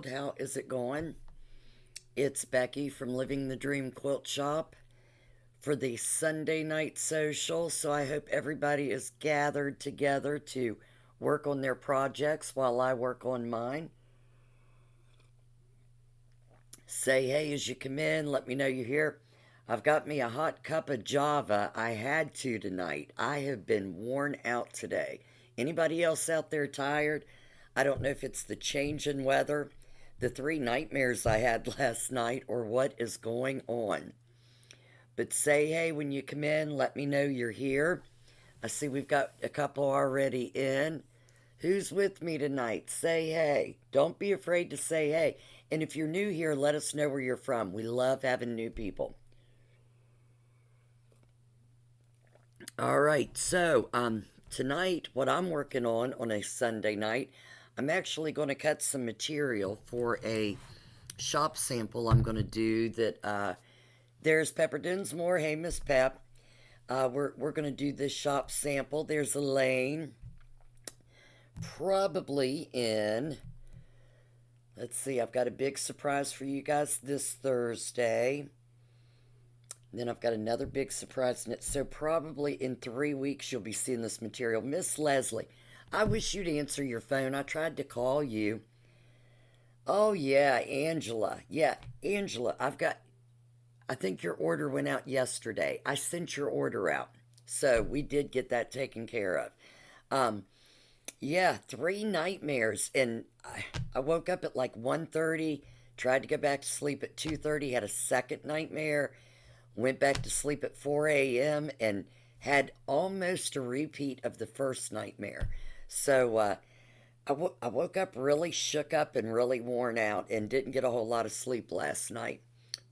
How is it going? It's Becky from Living the Dream Quilt Shop for the Sunday night social. So I hope everybody is gathered together to work on their projects while I work on mine. Say hey as you come in, let me know you're here. I've got me a hot cup of Java. I had to tonight. I have been worn out today. Anybody else out there tired? I don't know if it's the change in weather, the three nightmares I had last night, or what is going on. But say hey when you come in. Let me know you're here. I see we've got a couple already in. Who's with me tonight? Say hey. Don't be afraid to say hey. And if you're new here, let us know where you're from. We love having new people. All right, so tonight, what I'm working on a Sunday night, I'm actually going to cut some material for a shop sample I'm going to do that there's Pepper Dinsmore. Hey, Miss Pep. We're going to do this shop sample. There's Elaine. Probably in, let's see, I've got a big surprise for you guys this Thursday. Then I've got another big surprise in it. So probably in 3 weeks you'll be seeing this material. Miss Leslie, I wish you'd answer your phone. I tried to call you. Oh yeah, Angela. Yeah, Angela, I think your order went out yesterday. I sent your order out. So we did get that taken care of. Um, yeah, three nightmares. And I woke up at like 1:30, tried to go back to sleep at 2:30, had a second nightmare, went back to sleep at 4 a.m., and had almost a repeat of the first nightmare. So I woke up really shook up and really worn out and didn't get a whole lot of sleep last night.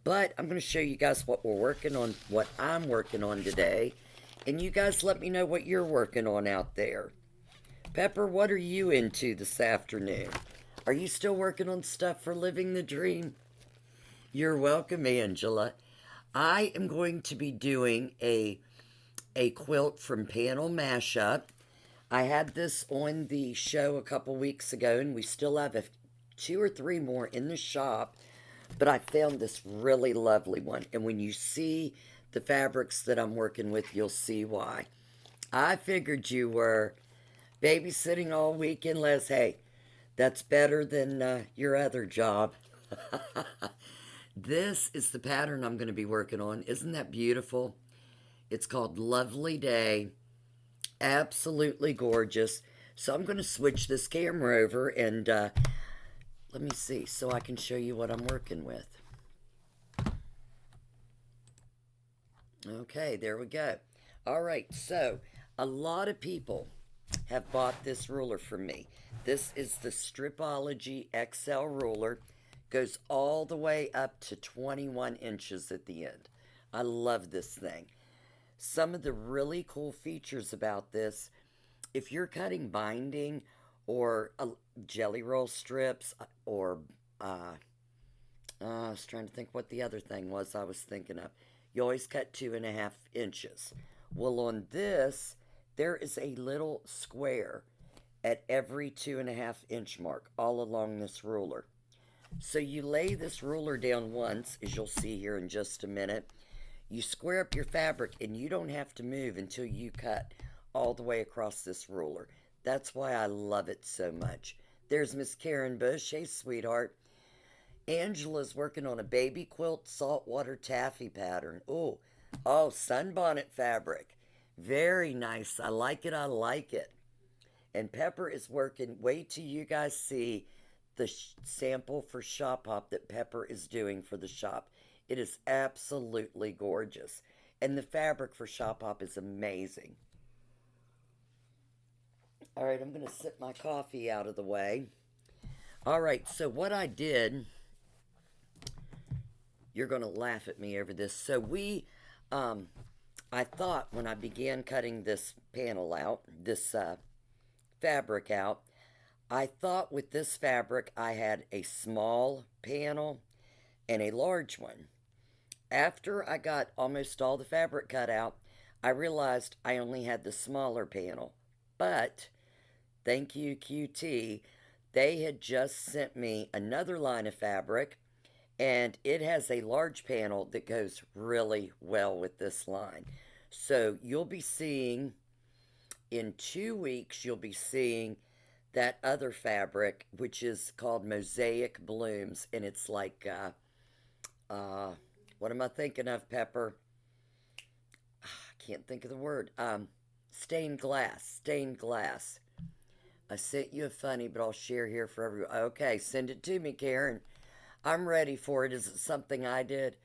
But I'm going to show you guys what we're working on, what I'm working on today. And you guys let me know what you're working on out there. Pepper, what are you into this afternoon? Are you still working on stuff for living the dream? You're welcome, Angela. I am going to be doing a quilt from Panel Mashup. I had this on the show a couple weeks ago, and we still have two or three more in the shop. But I found this really lovely one, and when you see the fabrics that I'm working with, you'll see why. I figured you were babysitting all weekend, Les. Hey, that's better than your other job. This is the pattern I'm going to be working on. Isn't that beautiful? It's called Lovely Day. Absolutely gorgeous. So I'm going to switch this camera over and let me see so I can show you what I'm working with. Okay, there we go. All right, so a lot of people have bought this ruler from me. This is the Stripology XL ruler. Goes all the way up to 21 inches at the end. I love this thing. Some of the really cool features about this, if you're cutting binding or jelly roll strips or I was trying to think what the other thing was I was thinking of. You always cut 2.5 inches. Well, on this, there is a little square at every 2.5 inch mark all along this ruler. So you lay this ruler down once, as you'll see here in just a minute. You square up your fabric and you don't have to move until you cut all the way across this ruler. That's why I love it so much. There's Miss Karen Bush. Hey, sweetheart. Angela's working on a baby quilt saltwater taffy pattern. Oh, sunbonnet fabric. Very nice. I like it. I like it. And Pepper is working. Wait till you guys see the sample for Shop Hop that Pepper is doing for the shop. It is absolutely gorgeous. And the fabric for Shop Hop is amazing. All right, I'm going to sip my coffee out of the way. All right, so what I did, you're going to laugh at me over this. So I thought when I began cutting this panel out, this fabric out, I thought with this fabric I had a small panel and a large one. After I got almost all the fabric cut out, I realized I only had the smaller panel. But, thank you, QT, they had just sent me another line of fabric, and it has a large panel that goes really well with this line. So you'll be seeing, in 2 weeks, you'll be seeing that other fabric, which is called Mosaic Blooms, and it's like, what am I thinking of, Pepper? I can't think of the word. Stained glass, stained glass. I sent you a funny, but I'll share here for everyone. Okay, send it to me, Karen. I'm ready for it. Is it something I did?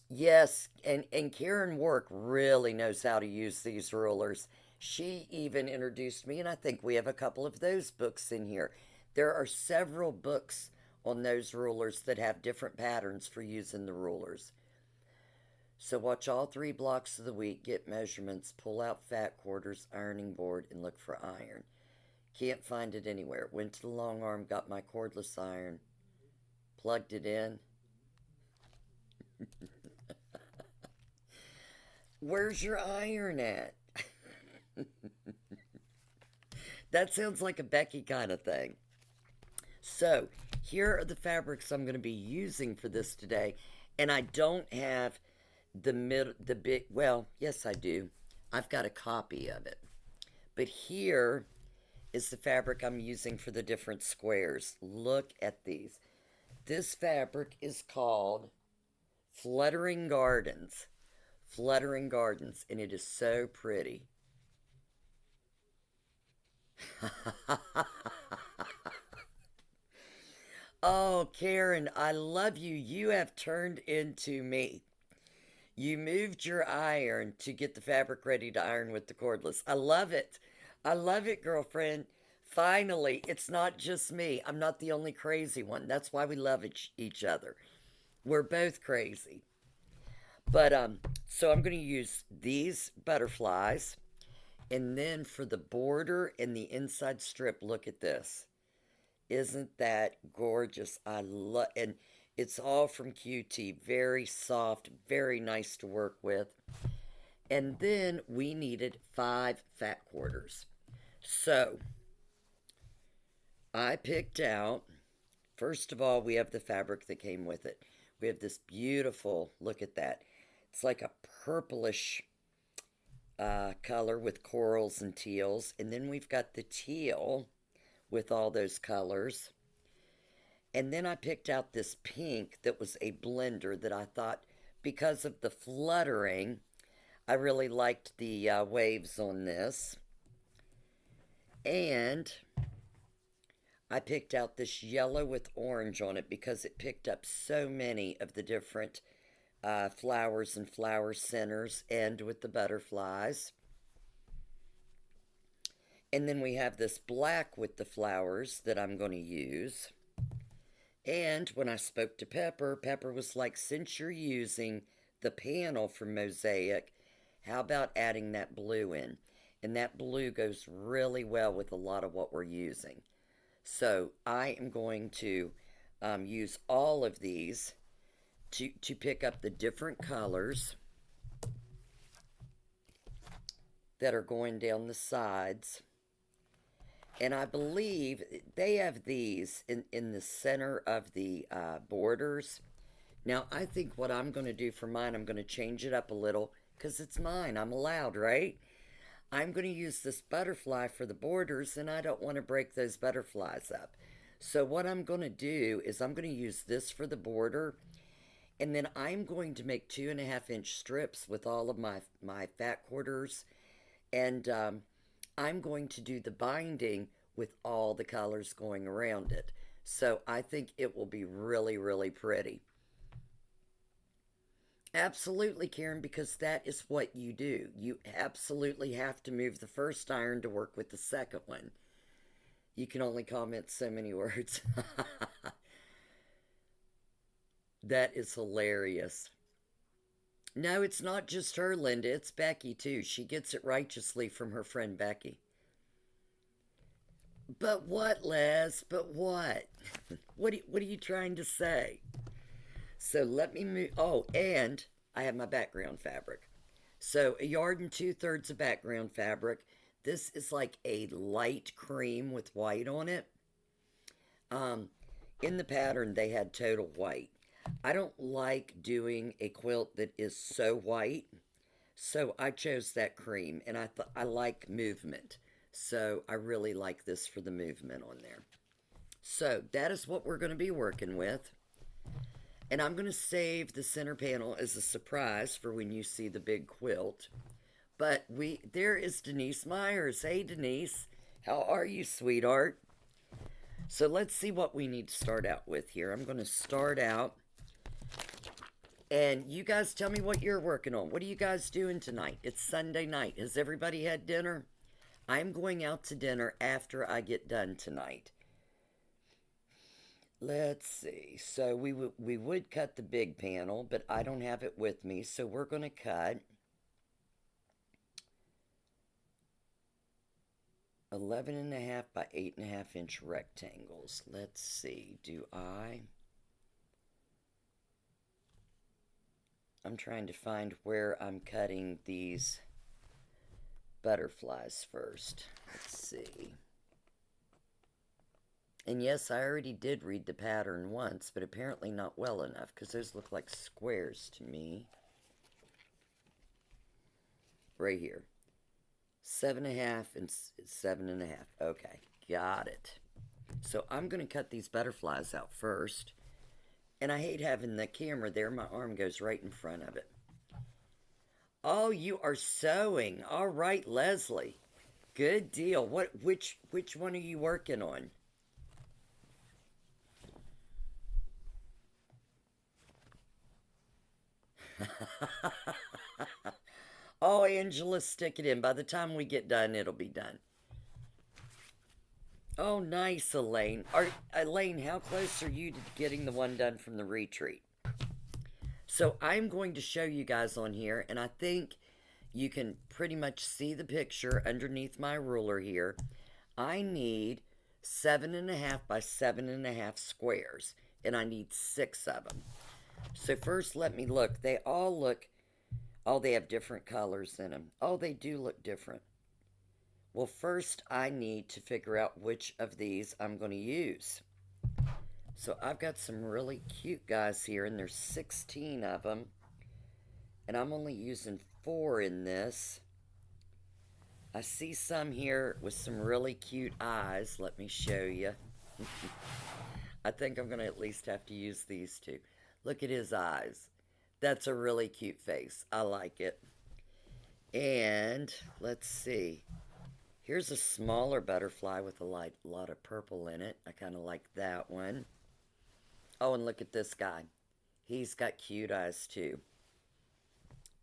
Yes, and Karen Work really knows how to use these rulers. She even introduced me, and I think we have a couple of those books in here. There are several books on those rulers that have different patterns for using the rulers. So watch all 3 blocks of the week, get measurements, pull out fat quarters, ironing board, and look for iron. Can't find it anywhere. Went to the long arm, got my cordless iron, plugged it in. Where's your iron at? That sounds like a Becky kind of thing. So, here are the fabrics I'm going to be using for this today. And I don't have the big, well, yes I do. I've got a copy of it. But here is the fabric I'm using for the different squares. Look at these. This fabric is called Fluttering Gardens. Fluttering Gardens, and it is so pretty. Oh, Karen, I love you. You have turned into me. You moved your iron to get the fabric ready to iron with the cordless. I love it. I love it, girlfriend. Finally, it's not just me. I'm not the only crazy one. That's why we love each other. We're both crazy. But so I'm going to use these butterflies, and then for the border and the inside strip, look at this. Isn't that gorgeous? I love, and it's all from QT. Very soft, very nice to work with. And then we needed 5 fat quarters. So I picked out, first of all, we have the fabric that came with it. We have this beautiful, look at that. It's like a purplish color with corals and teals. And then we've got the teal with all those colors. And then I picked out this pink that was a blender that I thought, because of the fluttering, I really liked the waves on this. And I picked out this yellow with orange on it because it picked up so many of the different flowers and flower centers, and with the butterflies. And then we have this black with the flowers that I'm going to use. And when I spoke to Pepper, Pepper was like, since you're using the panel from Mosaic, how about adding that blue in? And that blue goes really well with a lot of what we're using. So I am going to use all of these to pick up the different colors that are going down the sides. And I believe they have these in the center of the borders. Now, I think what I'm going to do for mine, I'm going to change it up a little because it's mine. I'm allowed, right? I'm going to use this butterfly for the borders, and I don't want to break those butterflies up. So what I'm going to do is I'm going to use this for the border, and then I'm going to make 2.5-inch strips with all of my fat quarters, and I'm going to do the binding with all the colors going around it. So I think it will be really, really pretty. Absolutely, Karen, because that is what you do. You absolutely have to move the first iron to work with the second one. You can only comment so many words. That is hilarious. No, it's not just her, Linda. It's Becky, too. She gets it righteously from her friend Becky. But what, Les? But what? What are you trying to say? So let me move. Oh, and I have my background fabric. So 1 2/3 yards of background fabric. This is like a light cream with white on it. Um, in the pattern, they had total white. I don't like doing a quilt that is so white, so I chose that cream, and I like movement, so I really like this for the movement on there. So that is what we're going to be working with, and I'm going to save the center panel as a surprise for when you see the big quilt. But there is Denise Myers. Hey Denise, how are you, sweetheart? So let's see what we need to start out with here. I'm going to start out, and you guys tell me what you're working on. What are you guys doing tonight? It's Sunday night. Has everybody had dinner? I'm going out to dinner after I get done tonight. Let's see. So we would cut the big panel, but I don't have it with me. So we're going to cut 11.5 by 8.5 inch rectangles. Let's see. I'm trying to find where I'm cutting these butterflies first. Let's see. And yes, I already did read the pattern once, but apparently not well enough, because those look like squares to me. Right here. 7.5 and 7.5. Okay, got it. So I'm going to cut these butterflies out first. And I hate having the camera there. My arm goes right in front of it. Oh, you are sewing. All right, Leslie. Good deal. Which one are you working on? Oh, Angela, stick it in. By the time we get done, it'll be done. Oh, nice, Elaine. Elaine, how close are you to getting the one done from the retreat? So I'm going to show you guys on here, and I think you can pretty much see the picture underneath my ruler here. I need 7.5 by 7.5 squares, and I need 6 of them. So first, let me look. They all look, oh, they have different colors in them. Oh, they do look different. Well, first I need to figure out which of these I'm going to use. So I've got some really cute guys here, and there's 16 of them. And I'm only using 4 in this. I see some here with some really cute eyes. Let me show you. I think I'm going to at least have to use these two. Look at his eyes. That's a really cute face. I like it. And let's see. Here's a smaller butterfly with a lot of purple in it. I kind of like that one. Oh, and look at this guy. He's got cute eyes too.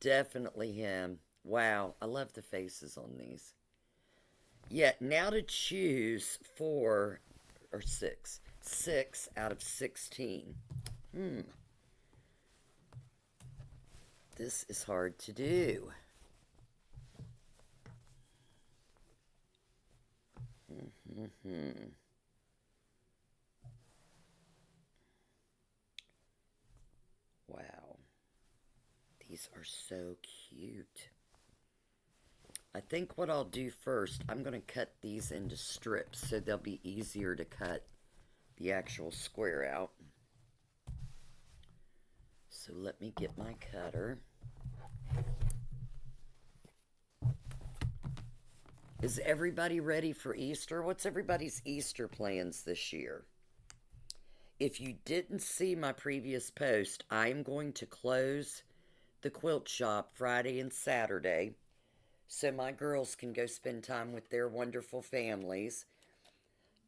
Definitely him. Wow, I love the faces on these. Yeah, now to choose 4 or 6. 6 out of 16. This is hard to do. Wow. These are so cute. I think what I'll do first, I'm going to cut these into strips so they'll be easier to cut the actual square out. So let me get my cutter. Is everybody ready for Easter? What's everybody's Easter plans this year? If you didn't see my previous post, I'm going to close the quilt shop Friday and Saturday so my girls can go spend time with their wonderful families.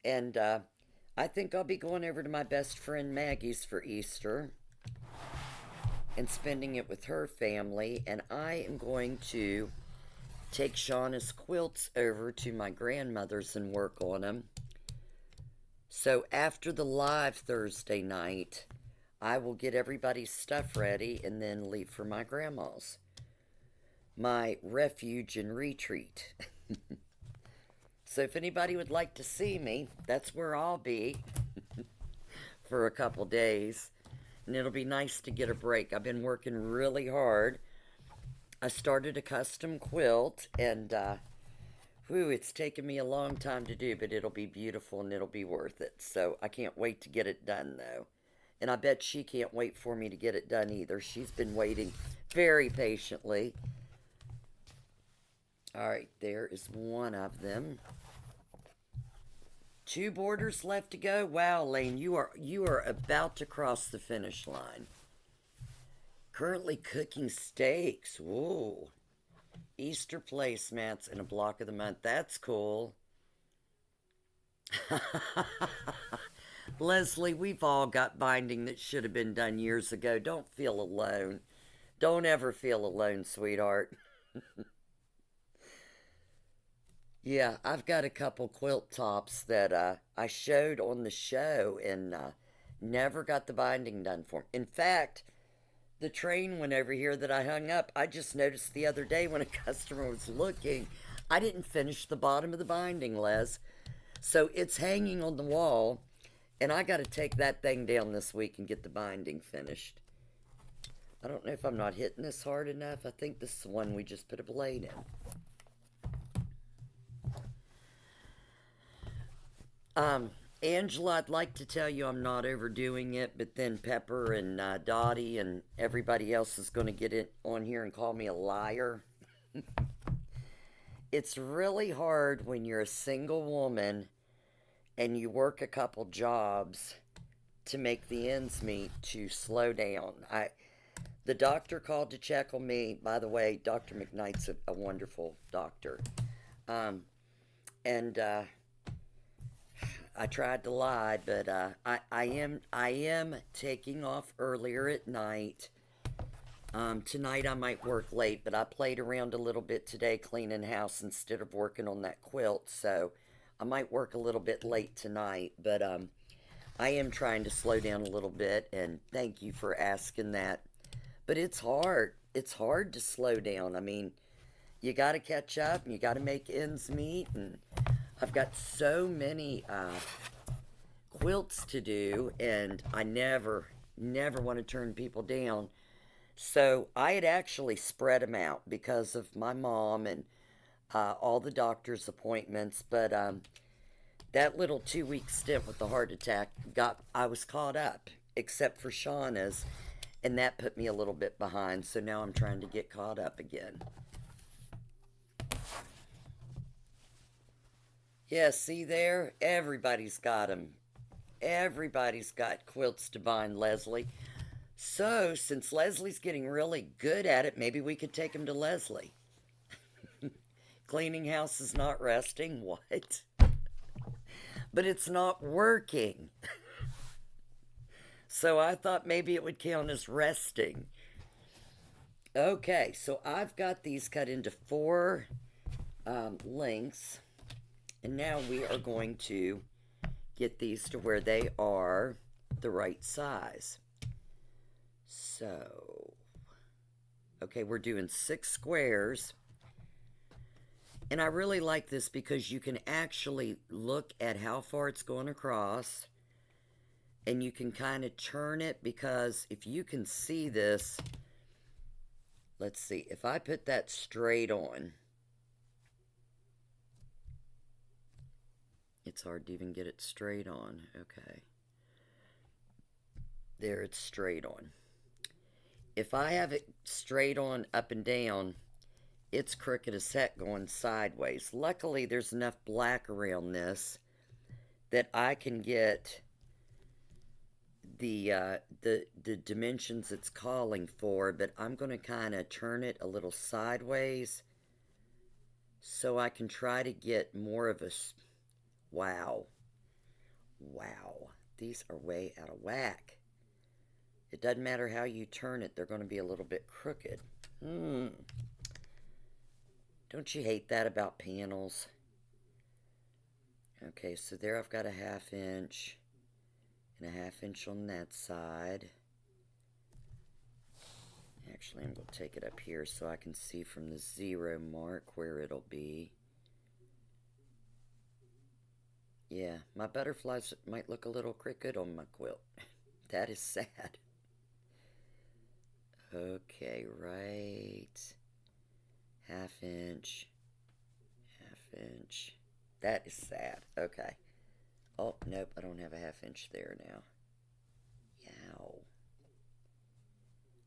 And I think I'll be going over to my best friend Maggie's for Easter and spending it with her family. And I am going to take Shauna's quilts over to my grandmother's and work on them. So after the live Thursday night, I will get everybody's stuff ready and then leave for my grandma's. My refuge and retreat. So if anybody would like to see me, that's where I'll be for a couple days. And it'll be nice to get a break. I've been working really hard. I started a custom quilt, and Whew, it's taken me a long time to do, but it'll be beautiful and it'll be worth it. So I can't wait to get it done, though. And I bet she can't wait for me to get it done either. She's been waiting very patiently. All right, there is one of them. 2 borders left to go. Wow, Lane, you are about to cross the finish line. Currently cooking steaks. Whoa. Easter placemats and a block of the month. That's cool. Leslie, we've all got binding that should have been done years ago. Don't feel alone. Don't ever feel alone, sweetheart. Yeah, I've got a couple quilt tops that I showed on the show and never got the binding done for 'em. In fact, the train went over here that I hung up. I just noticed the other day when a customer was looking, I didn't finish the bottom of the binding, Les. So it's hanging on the wall, and I got to take that thing down this week and get the binding finished. I don't know if I'm not hitting this hard enough. I think this is the one we just put a blade in. Angela, I'd like to tell you I'm not overdoing it, but then Pepper and Dottie and everybody else is going to get it on here and call me a liar. It's really hard when you're a single woman and you work a couple jobs to make the ends meet to slow down. The doctor called to check on me. By the way, Dr. McKnight's a wonderful doctor. And I tried to lie, but I am taking off earlier at night. Tonight I might work late, but I played around a little bit today cleaning house instead of working on that quilt, so I might work a little bit late tonight, but I am trying to slow down a little bit, and thank you for asking that. But it's hard. It's hard to slow down. I mean, you got to catch up, and you got to make ends meet, and I've got so many quilts to do, and I never want to turn people down. So I had actually spread them out because of my mom and all the doctor's appointments. But that little 2 week stint with the heart attack I was caught up, except for Shauna's, and that put me a little bit behind. So now I'm trying to get caught up again. Yeah, see there? Everybody's got them. Everybody's got quilts to bind, Leslie. So, since Leslie's getting really good at it, maybe we could take him to Leslie. Cleaning house is not resting? What? But it's not working. So I thought maybe it would count as resting. Okay, so I've got these cut into 4 lengths. And now we are going to get these to where they are the right size. So, okay, we're doing 6 squares. And I really like this because you can actually look at how far it's going across. And you can kind of turn it, because if you can see this, let's see, if I put that straight on, it's hard to even get it straight on. Okay. There, it's straight on. If I have it straight on up and down, it's crooked as heck going sideways. Luckily, there's enough black around this that I can get the dimensions it's calling for, but I'm going to kind of turn it a little sideways so I can try to get more of a... Wow. Wow. These are way out of whack. It doesn't matter how you turn it, they're going to be a little bit crooked. Don't you hate that about panels? Okay, so there I've got a 1/2 inch and a 1/2 inch on that side. Actually, I'm going to take it up here so I can see from the 0 mark where it'll be. Yeah, my butterflies might look a little crooked on my quilt. That is sad. Okay, right. 1/2 inch. 1/2 inch. That is sad. Okay. Oh, nope, I don't have a half inch there now. Yow.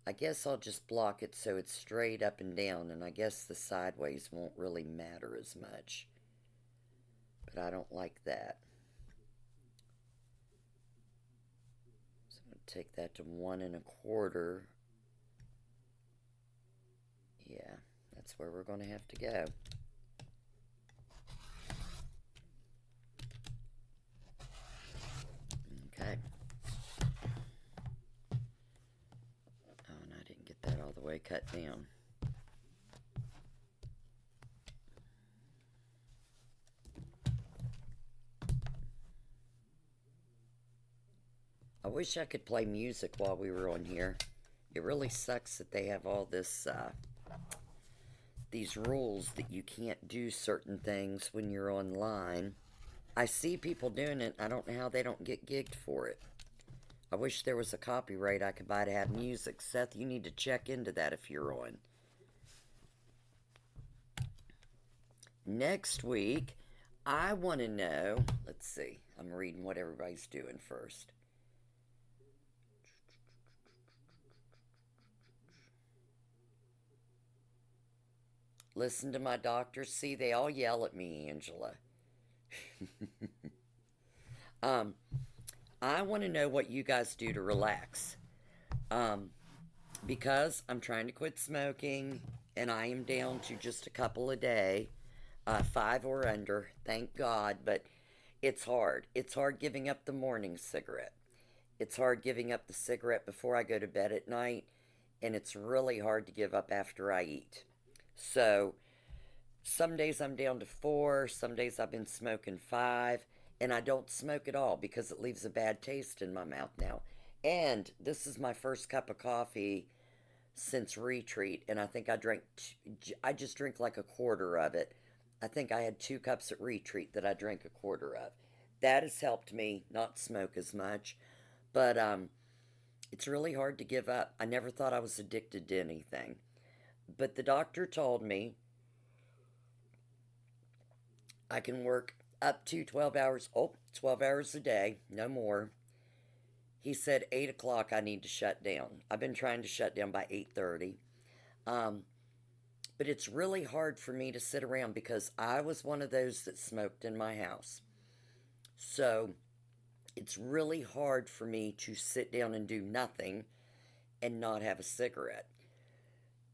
I guess I'll just block it so it's straight up and down, and I guess the sideways won't really matter as much. But I don't like that. So I'm going to take that to 1 1/4. Yeah, that's where we're going to have to go. Okay. Oh, and I didn't get that all the way cut down. I wish I could play music while we were on here. It really sucks that they have all this, these rules that you can't do certain things when you're online. I see people doing it. I don't know how they don't get gigged for it. I wish there was a copyright I could buy to have music. Seth, you need to check into that if you're on. Next week, I want to know. Let's see. I'm reading what everybody's doing first. Listen to my doctor. See, they all yell at me, Angela. I want to know what you guys do to relax. Um, because I'm trying to quit smoking and I am down to just a couple a day, 5 or under, thank God, but it's hard. It's hard giving up the morning cigarette. It's hard giving up the cigarette before I go to bed at night, and it's really hard to give up after I eat. So, some days I'm down to 4, some days I've been smoking 5, and I don't smoke at all because it leaves a bad taste in my mouth now. And this is my first cup of coffee since retreat, and I think I just drink like a quarter of it. I think I had 2 cups at retreat that I drank a quarter of. That has helped me not smoke as much, but it's really hard to give up. I never thought I was addicted to anything. But the doctor told me I can work up to 12 hours, 12 hours a day, no more. He said 8 o'clock I need to shut down. I've been trying to shut down by 8:30. Um, but it's really hard for me to sit around because I was one of those that smoked in my house. So it's really hard for me to sit down and do nothing and not have a cigarette.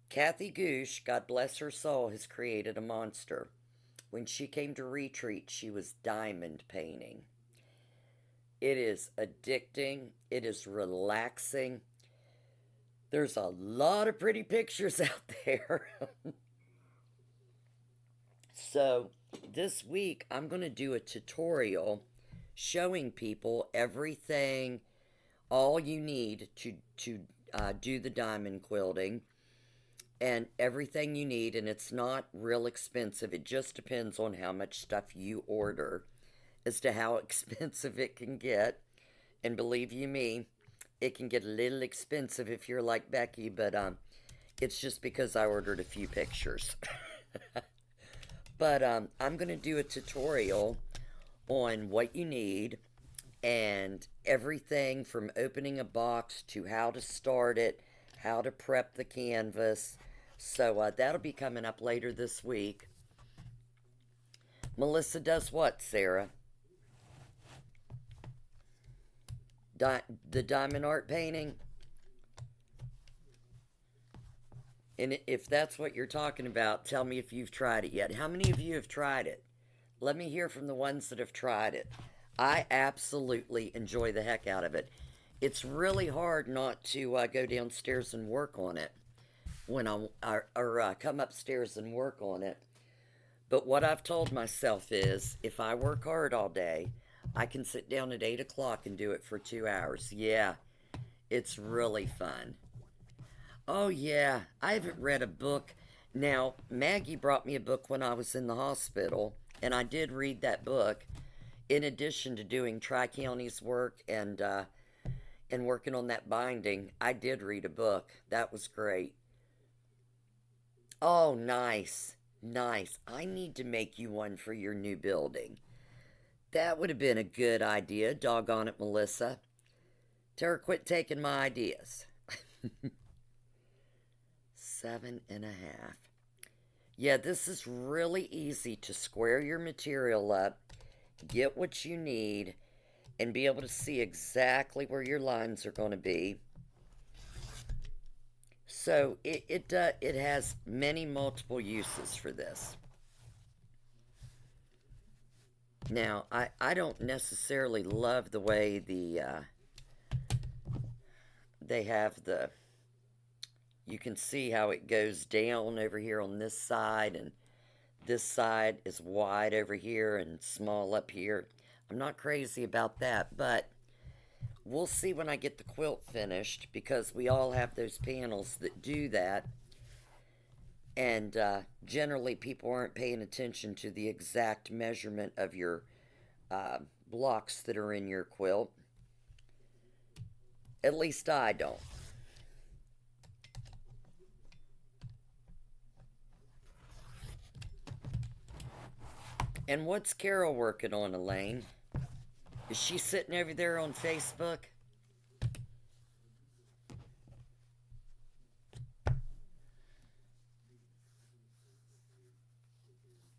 Kathy Goosh, God bless her soul, has created a monster. When she came to retreat, she was diamond painting. It is addicting. It is relaxing. There's a lot of pretty pictures out there. So, this week I'm going to do a tutorial showing people everything, all you need to do the diamond quilting, and everything you need. And it's not real expensive. It just depends on how much stuff you order as to how expensive it can get. And believe you me, it can get a little expensive if you're like Becky, but it's just because I ordered a few pictures. But I'm going to do a tutorial on what you need and everything from opening a box to how to start it, how to prep the canvas. So that'll be coming up later this week. Melissa does what, Sarah? The diamond art painting? And if that's what you're talking about, tell me if you've tried it yet. How many of you have tried it? Let me hear from the ones that have tried it. I absolutely enjoy the heck out of it. It's really hard not to go downstairs and work on it when or come upstairs and work on it. But what I've told myself is, if I work hard all day, I can sit down at 8 o'clock and do it for 2 hours. Yeah, it's really fun. Oh, yeah, I haven't read a book. Now, Maggie brought me a book when I was in the hospital, and I did read that book. In addition to doing Tri-County's work and working on that binding, I did read a book. That was great. Oh, nice. Nice. I need to make you one for your new building. That would have been a good idea. Doggone it, Melissa. Tell her quit taking my ideas. 7.5. Yeah, this is really easy to square your material up, get what you need, and be able to see exactly where your lines are going to be. So it has many multiple uses for this. Now, I don't necessarily love the way they have you can see how it goes down over here on this side, and this side is wide over here and small up here. I'm not crazy about that, but we'll see when I get the quilt finished, because we all have those panels that do that. And generally, people aren't paying attention to the exact measurement of your blocks that are in your quilt. At least I don't. And what's Carol working on, Elaine? Is she sitting over there on Facebook?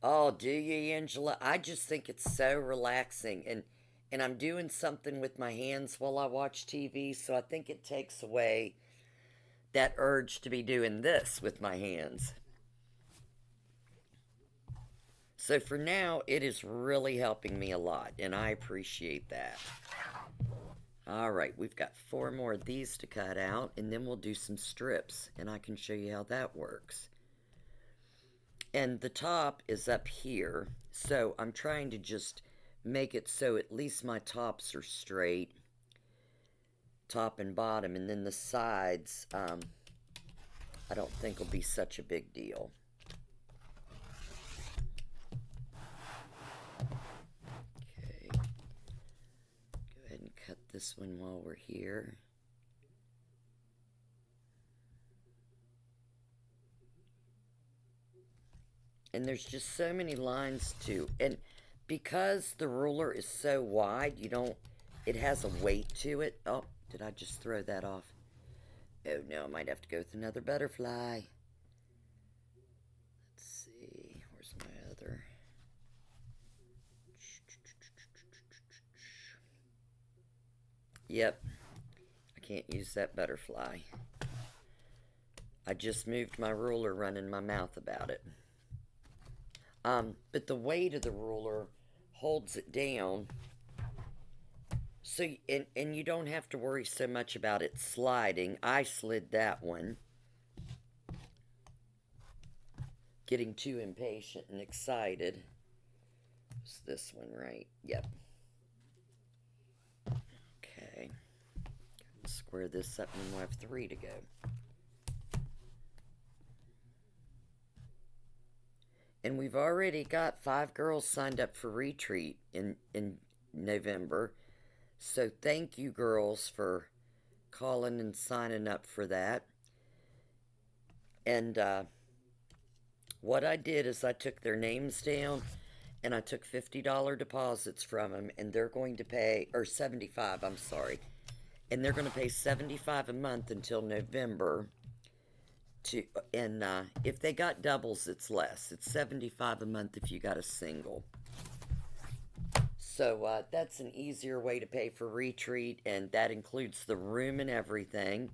Oh, do you, Angela? I just think it's so relaxing, and I'm doing something with my hands while I watch TV, so I think it takes away that urge to be doing this with my hands. So for now, it is really helping me a lot, and I appreciate that. All right, we've got 4 more of these to cut out, and then we'll do some strips, and I can show you how that works. And the top is up here, so I'm trying to just make it so at least my tops are straight, top and bottom, and then the sides, I don't think will be such a big deal. Okay, go ahead and cut this one while we're here. And there's just so many lines too, and because the ruler is so wide, it has a weight to it. Oh, did I just throw that off? Oh no, I might have to go with another butterfly. Let's see, where's my other? Yep, I can't use that butterfly. I just moved my ruler running my mouth about it. But the weight of the ruler holds it down. So, and you don't have to worry so much about it sliding. I slid that one. Getting too impatient and excited. Is this one right? Yep. Okay. Square this up and we'll have 3 to go. And we've already got 5 girls signed up for retreat in November. So thank you, girls, for calling and signing up for that. And what I did is I took their names down and I took $50 deposits from them, and they're going to pay, or 75, I'm sorry. And they're going to pay 75 a month until November. And if they got doubles, it's less. It's 75 a month if you got a single. So that's an easier way to pay for retreat, and that includes the room and everything.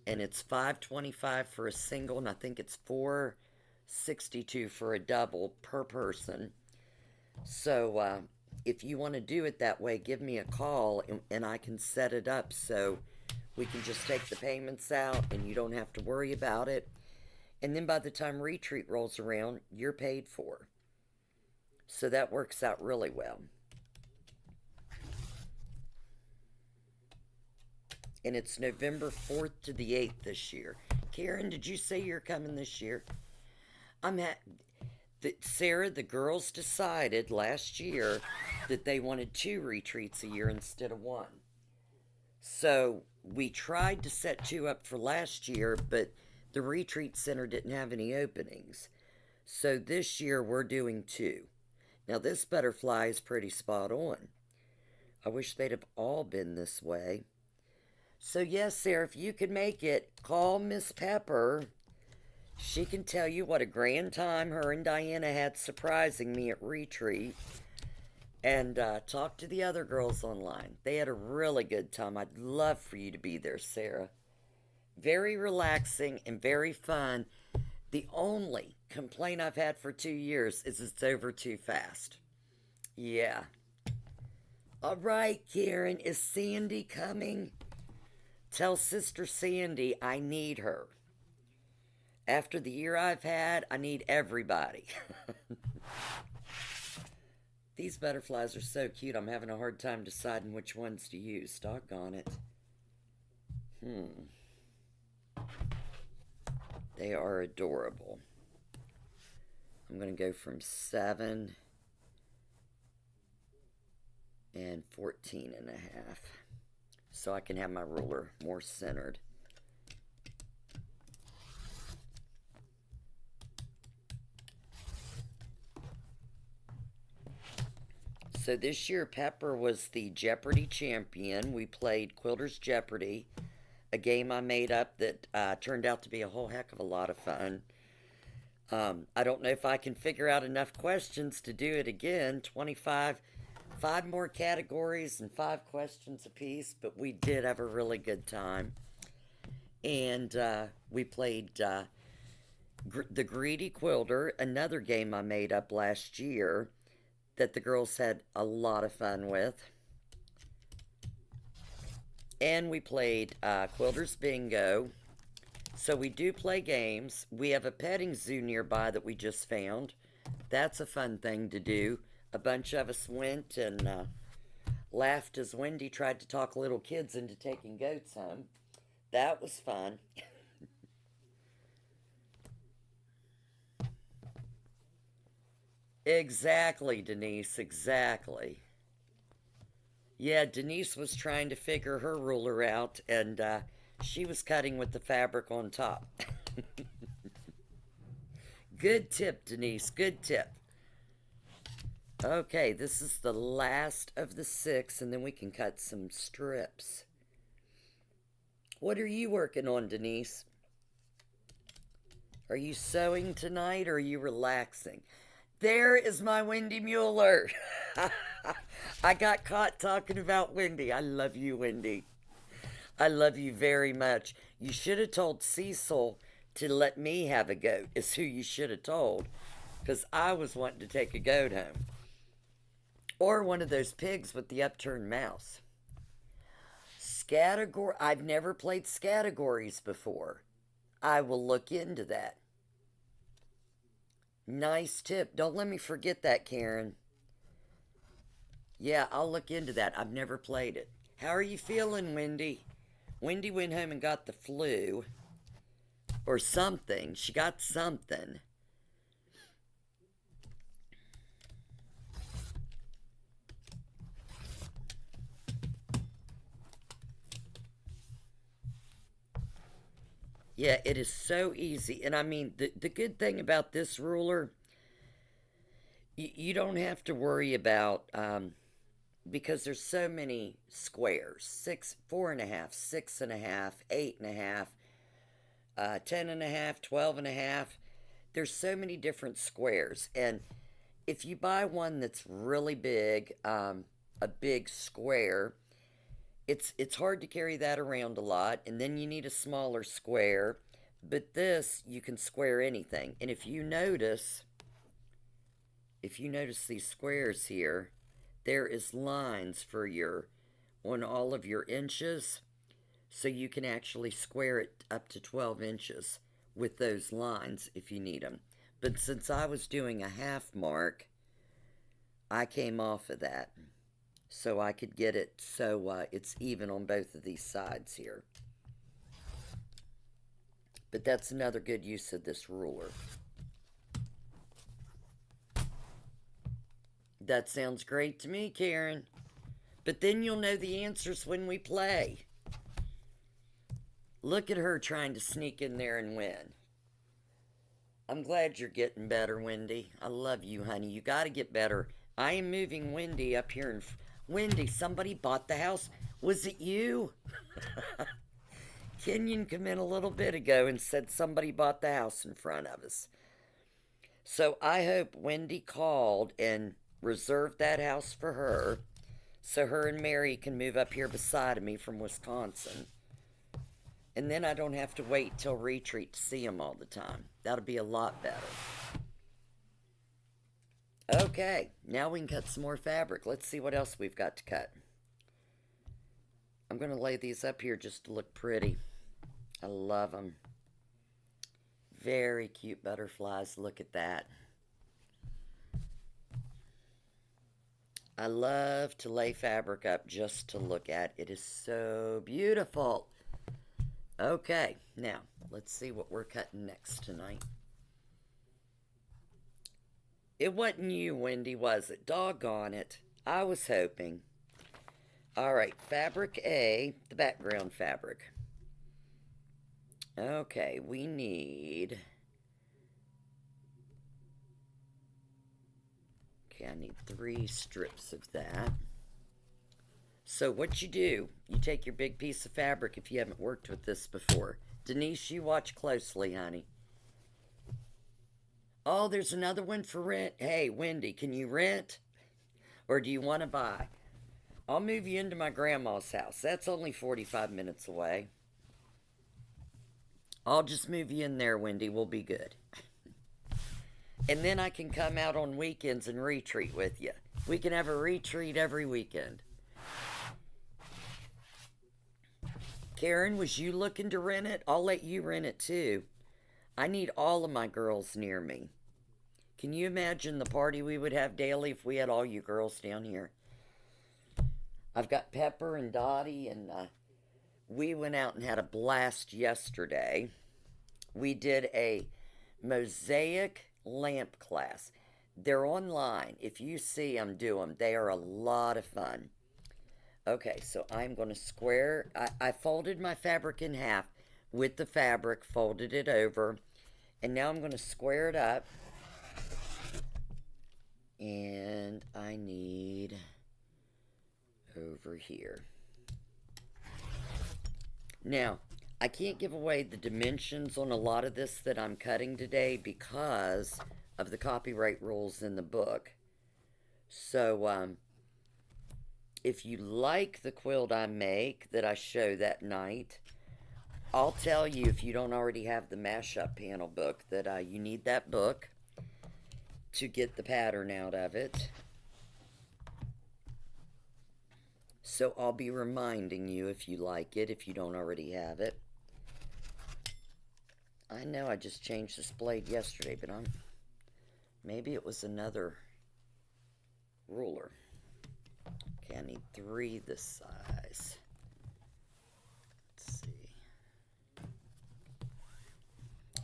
And it's $525 for a single, and I think it's $462 for a double per person. So if you want to do it that way, give me a call, and I can set it up so we can just take the payments out and you don't have to worry about it. And then by the time retreat rolls around, you're paid for. So that works out really well. And it's November 4th to the 8th this year. Karen, did you say you're coming this year? Sarah, the girls decided last year that they wanted 2 retreats a year instead of 1. So we tried to set 2 up for last year, but the retreat center didn't have any openings. So this year we're doing 2. Now this butterfly is pretty spot on. I wish they'd have all been this way. So yes, Sarah, if you could make it, call Miss Pepper. She can tell you what a grand time her and Diana had surprising me at retreat. And talk to the other girls online. They had a really good time. I'd love for you to be there, Sarah. Very relaxing and very fun. The only complaint I've had for 2 years is it's over too fast. Yeah. All right, Karen, is Sandy coming? Tell Sister Sandy I need her. After the year I've had, I need everybody. These butterflies are so cute, I'm having a hard time deciding which ones to use. Doggone it. They are adorable. I'm going to go from 7 and 14 and a half. So I can have my ruler more centered. So this year Pepper was the Jeopardy champion. We played Quilter's Jeopardy, a game I made up that turned out to be a whole heck of a lot of fun. I don't know if I can figure out enough questions to do it again. 5 more categories and 5 questions apiece, but we did have a really good time. And we played the Greedy Quilter, another game I made up last year that the girls had a lot of fun with. And we played Quilter's Bingo. So we do play games. We have a petting zoo nearby that we just found. That's a fun thing to do. A bunch of us went and laughed as Wendy tried to talk little kids into taking goats home. That was fun. Exactly, Denise, exactly. Yeah, Denise was trying to figure her ruler out, and she was cutting with the fabric on top. Good tip, Denise, good tip. Okay, this is the last of the 6, and then we can cut some strips. What are you working on, Denise? Are you sewing tonight, or are you relaxing? There is my Wendy Mueller. I got caught talking about Wendy. I love you, Wendy. I love you very much. You should have told Sewcial to let me have a goat, is who you should have told. Because I was wanting to take a goat home. Or one of those pigs with the upturned mouse. I've never played categories before. I will look into that. Nice tip. Don't let me forget that, Karen. Yeah, I'll look into that. I've never played it. How are you feeling, Wendy? Wendy went home and got the flu. Or something. She got something. Yeah, it is so easy. And I mean, the good thing about this ruler, you don't have to worry about, because there's so many squares. 6, 4.5, 6.5, 8.5, 10.5, 12.5. There's so many different squares. And if you buy one that's really big, a big square, it's hard to carry that around a lot, and then you need a smaller square. But this, you can square anything. And if you notice these squares here, there is lines for on all of your inches, so you can actually square it up to 12 inches with those lines if you need them. But since I was doing a half mark, I came off of that, so I could get it so it's even on both of these sides here. But that's another good use of this ruler. That sounds great to me, Karen. But then you'll know the answers when we play. Look at her trying to sneak in there and win. I'm glad you're getting better, Wendy. I love you, honey. You got to get better. I am moving Wendy up here. Wendy, somebody bought the house. Was it you? Kenyon come in a little bit ago and said somebody bought the house in front of us. So I hope Wendy called and reserved that house for her so her and Mary can move up here beside of me from Wisconsin. And then I don't have to wait till retreat to see them all the time. That'll be a lot better. Okay, now we can cut some more fabric. Let's see what else we've got to cut. I'm going to lay these up here just to look pretty. I love them. Very cute butterflies. Look at that. I love to lay fabric up just to look at. It is so beautiful. Okay, now let's see what we're cutting next tonight. It wasn't you, Wendy, was it? Doggone it. I was hoping. All right, fabric A, the background fabric. Okay, we need... Okay, I need 3 strips of that. So what you do, you take your big piece of fabric if you haven't worked with this before. Denise, you watch closely, honey. Oh, there's another one for rent. Hey, Wendy, can you rent? Or do you want to buy? I'll move you into my grandma's house. That's only 45 minutes away. I'll just move you in there, Wendy. We'll be good. And then I can come out on weekends and retreat with you. We can have a retreat every weekend. Karen, was you looking to rent it? I'll let you rent it too. I need all of my girls near me. Can you imagine the party we would have daily if we had all you girls down here? I've got Pepper and Dottie, and we went out and had a blast yesterday. We did a mosaic lamp class. They're online. If you see them, do them. They are a lot of fun. Okay, so I'm going to square. I folded my fabric in half with the fabric, folded it over, and now I'm going to square it up. And I need over here. Now, I can't give away the dimensions on a lot of this that I'm cutting today because of the copyright rules in the book. So, if you like the quilt I make that I show that night, I'll tell you, if you don't already have the mashup panel book, that you need that book to get the pattern out of it. So I'll be reminding you if you like it, if you don't already have it. I know I just changed this blade yesterday, but maybe it was another ruler. Okay, I need 3 this size. Let's see.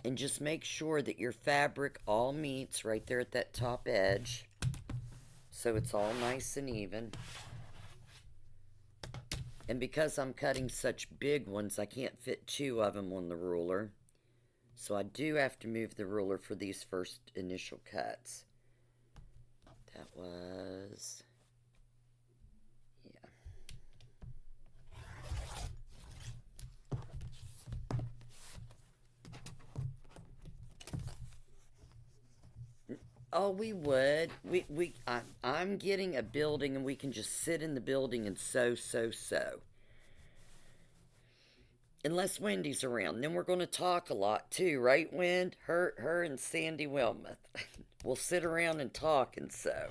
And just make sure that your fabric all meets right there at that top edge, so it's all nice and even. And because I'm cutting such big ones, I can't fit 2 of them on the ruler. So I do have to move the ruler for these first initial cuts. That was... yeah. Oh, we would. I'm getting a building, and we can just sit in the building and sew. Unless Wendy's around. Then we're going to talk a lot, too. Right, Wend? Her and Sandy Wilmoth. We'll sit around and talk and sew.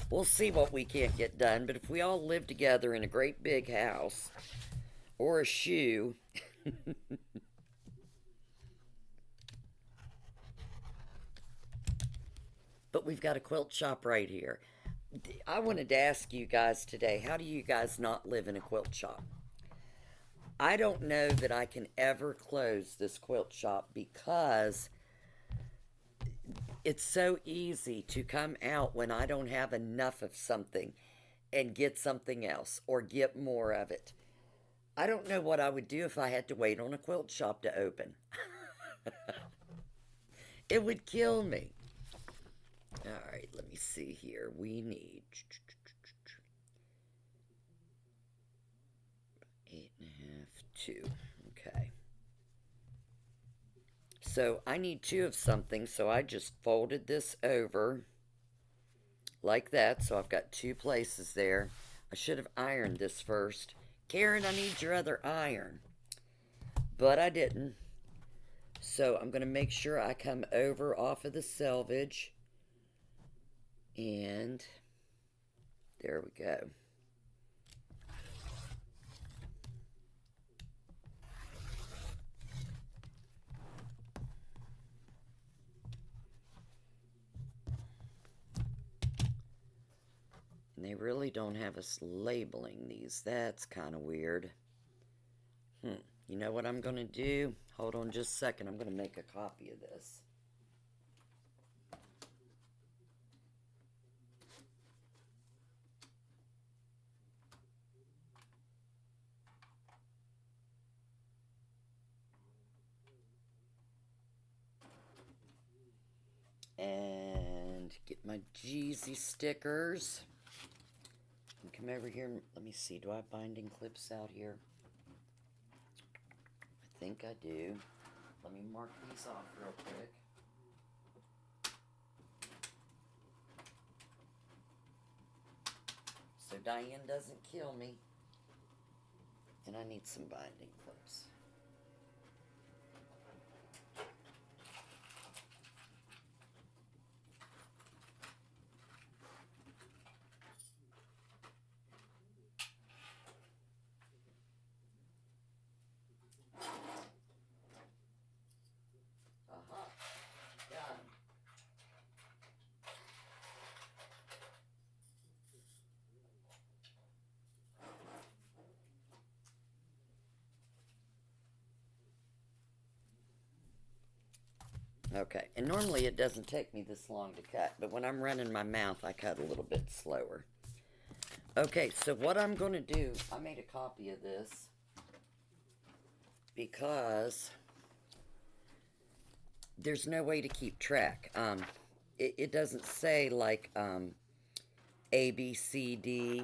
We'll see what we can't get done. But if we all live together in a great big house, or a shoe... But we've got a quilt shop right here. I wanted to ask you guys today, how do you guys not live in a quilt shop? I don't know that I can ever close this quilt shop because it's so easy to come out when I don't have enough of something and get something else or get more of it. I don't know what I would do if I had to wait on a quilt shop to open. It would kill me. All right, let me see here. We need 8.5, 2. Okay. So I need 2 of something, so I just folded this over like that. So I've got 2 places there. I should have ironed this first. Karen, I need your other iron. But I didn't. So I'm going to make sure I come over off of the selvage. And there we go. And they really don't have us labeling these. That's kind of weird. You know what I'm going to do? Hold on just a second. I'm going to make a copy of this. And get my Jeezy stickers. And come over here and let me see. Do I have binding clips out here? I think I do. Let me mark these off real quick. So Diane doesn't kill me. And I need some binding clips. Okay, and normally it doesn't take me this long to cut, but when I'm running my mouth, I cut a little bit slower. Okay, so what I'm going to do, I made a copy of this because there's no way to keep track. It doesn't say like A, B, C, D.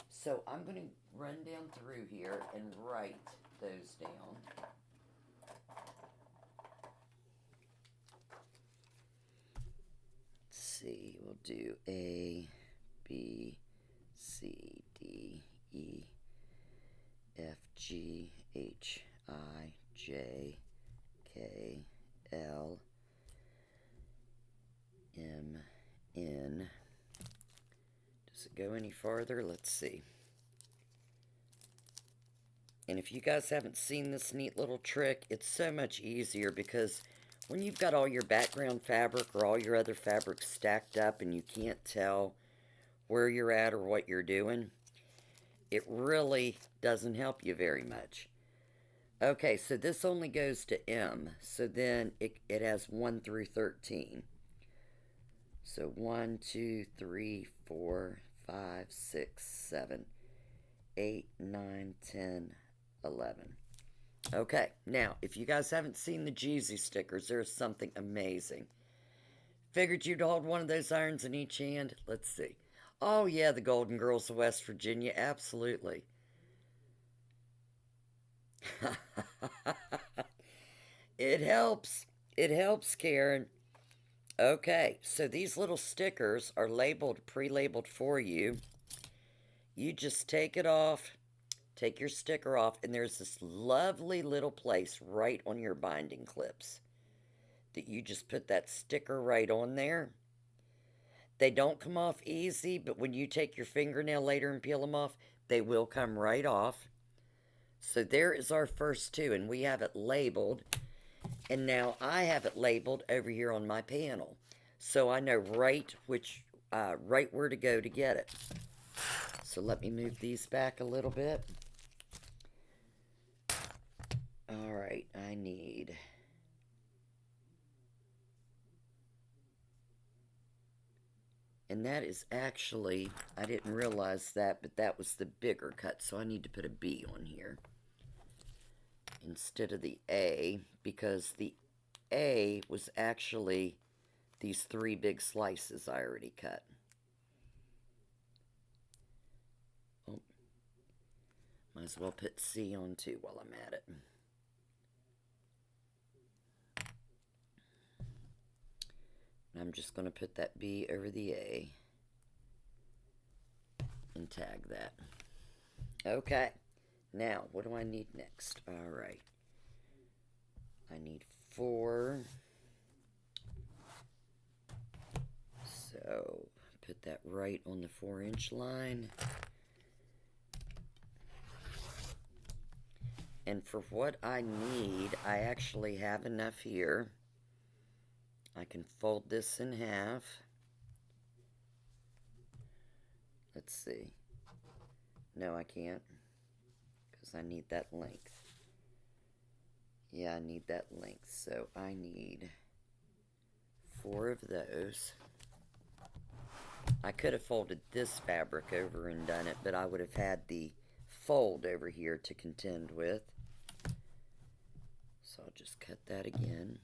So I'm going to run down through here and write those down. See, we'll do A, B, C, D, E, F, G, H, I, J, K, L, M, N. Does it go any farther? Let's see. And if you guys haven't seen this neat little trick, it's so much easier because when you've got all your background fabric or all your other fabrics stacked up and you can't tell where you're at or what you're doing, it really doesn't help you very much. Okay, so this only goes to M, so then it has 1 through 13. So 1, 2, 3, 4, 5, 6, 7, 8, 9, 10, 11. Okay, now, if you guys haven't seen the Jeezy stickers, there's something amazing. Figured you'd hold one of those irons in each hand. Let's see. Oh, yeah, the Golden Girls of West Virginia, absolutely. It helps. It helps, Karen. Okay, so these little stickers are labeled, pre-labeled for you. You just take it off. Take your sticker off, and there's this lovely little place right on your binding clips that you just put that sticker right on there. They don't come off easy, but when you take your fingernail later and peel them off, they will come right off. So there is our first 2, and we have it labeled. And now I have it labeled over here on my panel, so I know right where to go to get it. So let me move these back a little bit. All right, I need and that is actually, I didn't realize that, but that was the bigger cut, so I need to put a B on here instead of the A, because the A was actually these 3 big slices I already cut. Oh, might as well put C on too while I'm at it. And I'm just going to put that B over the A and tag that. Okay, now what do I need next? All right, I need 4. So put that right on the 4-inch line. And for what I need, I actually have enough here. I can fold this in half. Let's see. No, I can't, because I need that length. Yeah, I need that length. So I need 4 of those. I could have folded this fabric over and done it, but I would have had the fold over here to contend with. So I'll just cut that again.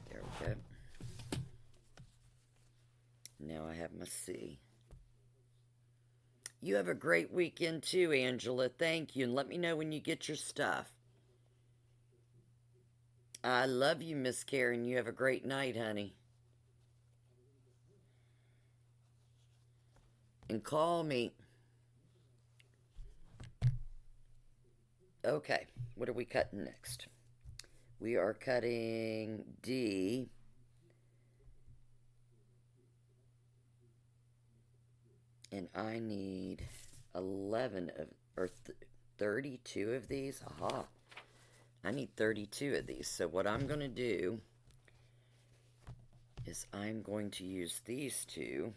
There we go. Now I have my C. You have a great weekend too, Angela. Thank you. And let me know when you get your stuff. I love you, Miss Karen. You have a great night, honey. And call me. Okay, what are we cutting next? We are cutting D. And I need 11 of, or 32 of these. Aha. I need 32 of these. So what I'm going to do is I'm going to use these 2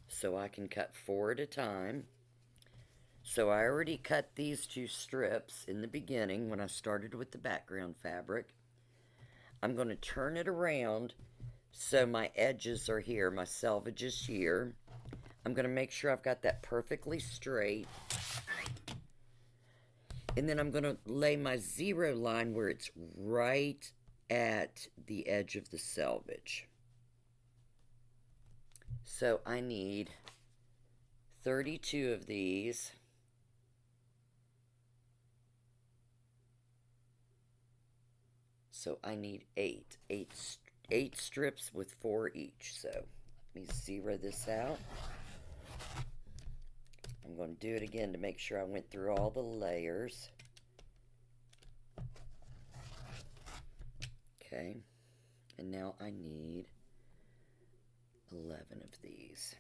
so I can cut 4 at a time. So I already cut these 2 strips in the beginning when I started with the background fabric. I'm going to turn it around so my edges are here, my selvage is here. I'm going to make sure I've got that perfectly straight. And then I'm going to lay my 0 line where it's right at the edge of the selvage. So I need 32 of these. So I need 8 strips with 4 each. So let me 0 this out. I'm going to do it again to make sure I went through all the layers. Okay, and now I need 11 of these.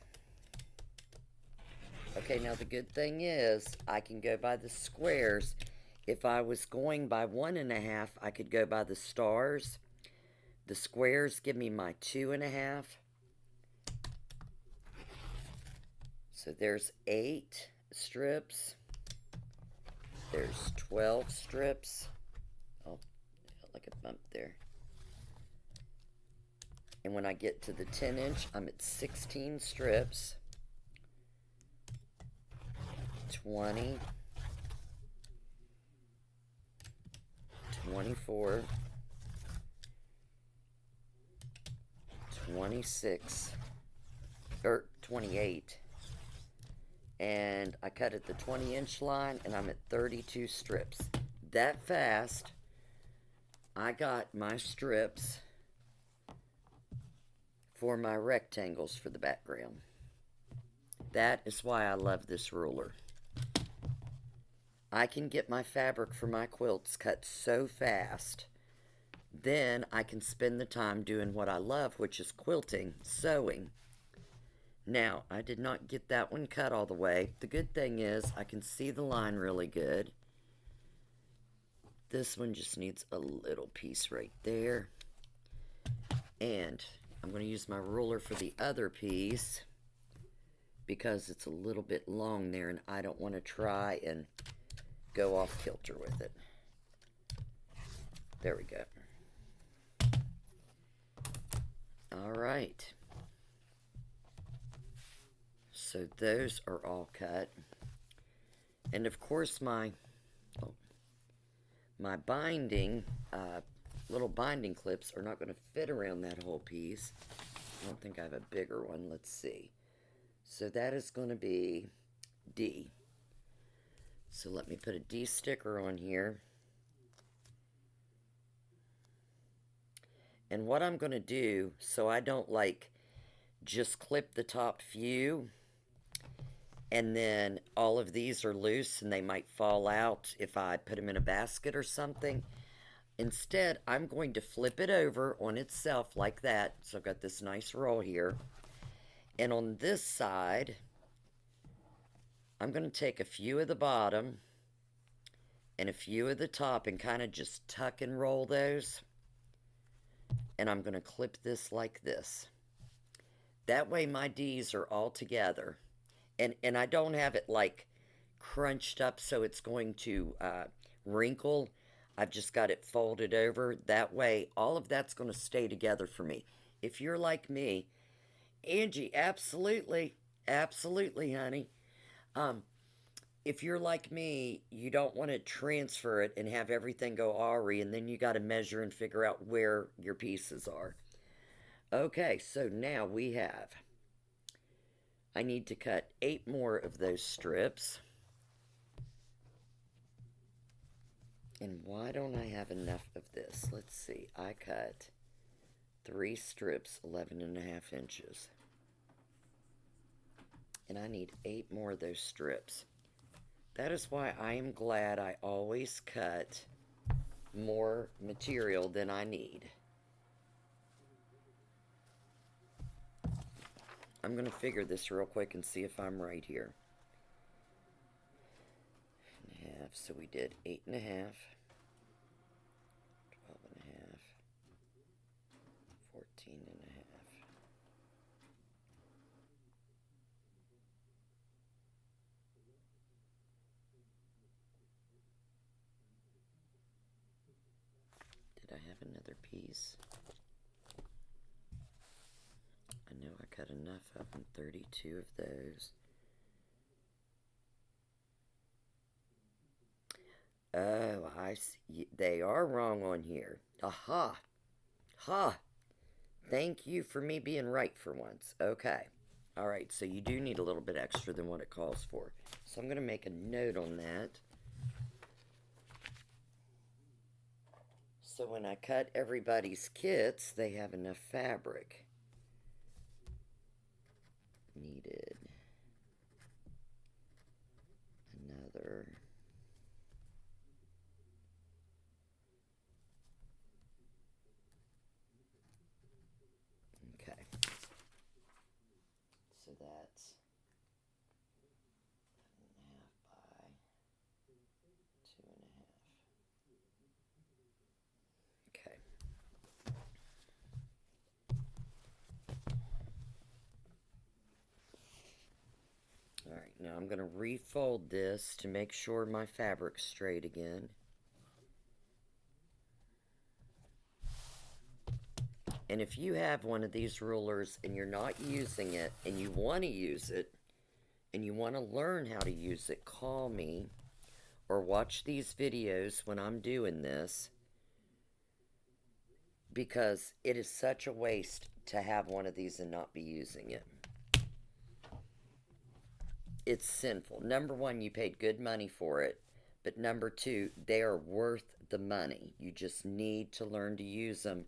Okay, now the good thing is I can go by the squares. If I was going by 1.5, I could go by the stars. The squares give me my 2.5. So there's 8 strips. There's 12 strips. Oh, felt like a bump there. And when I get to the 10-inch, I'm at 16 strips. 20. 24. 26. Or 28. And I cut at the 20-inch line, and I'm at 32 strips. That fast, I got my strips for my rectangles for the background. That is why I love this ruler. I can get my fabric for my quilts cut so fast, then I can spend the time doing what I love, which is quilting, sewing. Now, I did not get that one cut all the way. The good thing is I can see the line really good. This one just needs a little piece right there. And I'm going to use my ruler for the other piece because it's a little bit long there and I don't want to try and go off kilter with it. There we go. All right. So those are all cut. And of course my binding, little binding clips are not going to fit around that whole piece. I don't think I have a bigger one. Let's see. So that is going to be D. So let me put a D sticker on here. And what I'm going to do, so I don't like just clip the top few, and then all of these are loose and they might fall out if I put them in a basket or something. Instead, I'm going to flip it over on itself like that. So I've got this nice roll here. And on this side, I'm going to take a few of the bottom and a few of the top and kind of just tuck and roll those. And I'm going to clip this like this. That way my D's are all together. And I don't have it like crunched up so it's going to wrinkle. I've just got it folded over. That way all of that's going to stay together for me. If you're like me, Angie, absolutely, absolutely, honey. If you're like me, you don't want to transfer it and have everything go awry, and then you got to measure and figure out where your pieces are. Okay, so now we have, I need to cut 8 more of those strips. And why don't I have enough of this? Let's see, I cut 3 strips, 11.5 inches. And I need 8 more of those strips. That is why I am glad I always cut more material than I need. I'm going to figure this real quick and see if I'm right here. So we did 8.5, 12.5, 14.5. Did I have another piece? I know I cut enough of them, 32 of those. Oh, I see. They are wrong on here. Aha. Ha. Thank you for me being right for once. Okay. All right, so you do need a little bit extra than what it calls for. So I'm going to make a note on that. So when I cut everybody's kits, they have enough fabric. Needed another. Okay. So that's 11.5 by 2.5. Okay. All right, now I'm going to refold this to make sure my fabric's straight again. And if you have one of these rulers and you're not using it and you want to use it and you want to learn how to use it, call me or watch these videos when I'm doing this, because it is such a waste to have one of these and not be using it. It's sinful. Number one, you paid good money for it, but number two, they are worth the money. You just need to learn to use them.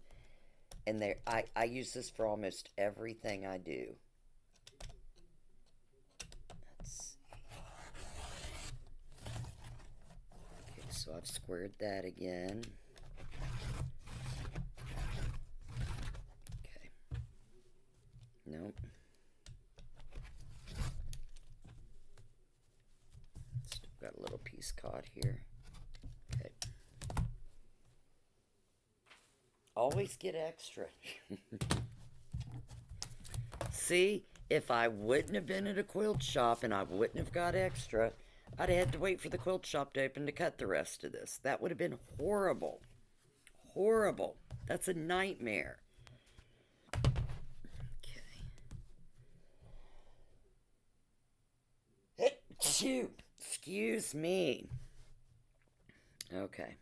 And I use this for almost everything I do. Let's see. Okay, so I've squared that again. Okay. Nope. Still got a little piece caught here. Okay. Always get extra. See, if I wouldn't have been at a quilt shop and I wouldn't have got extra, I'd have had to wait for the quilt shop to open to cut the rest of this. That would have been horrible. Horrible. That's a nightmare. Okay. Phew, excuse me. Okay.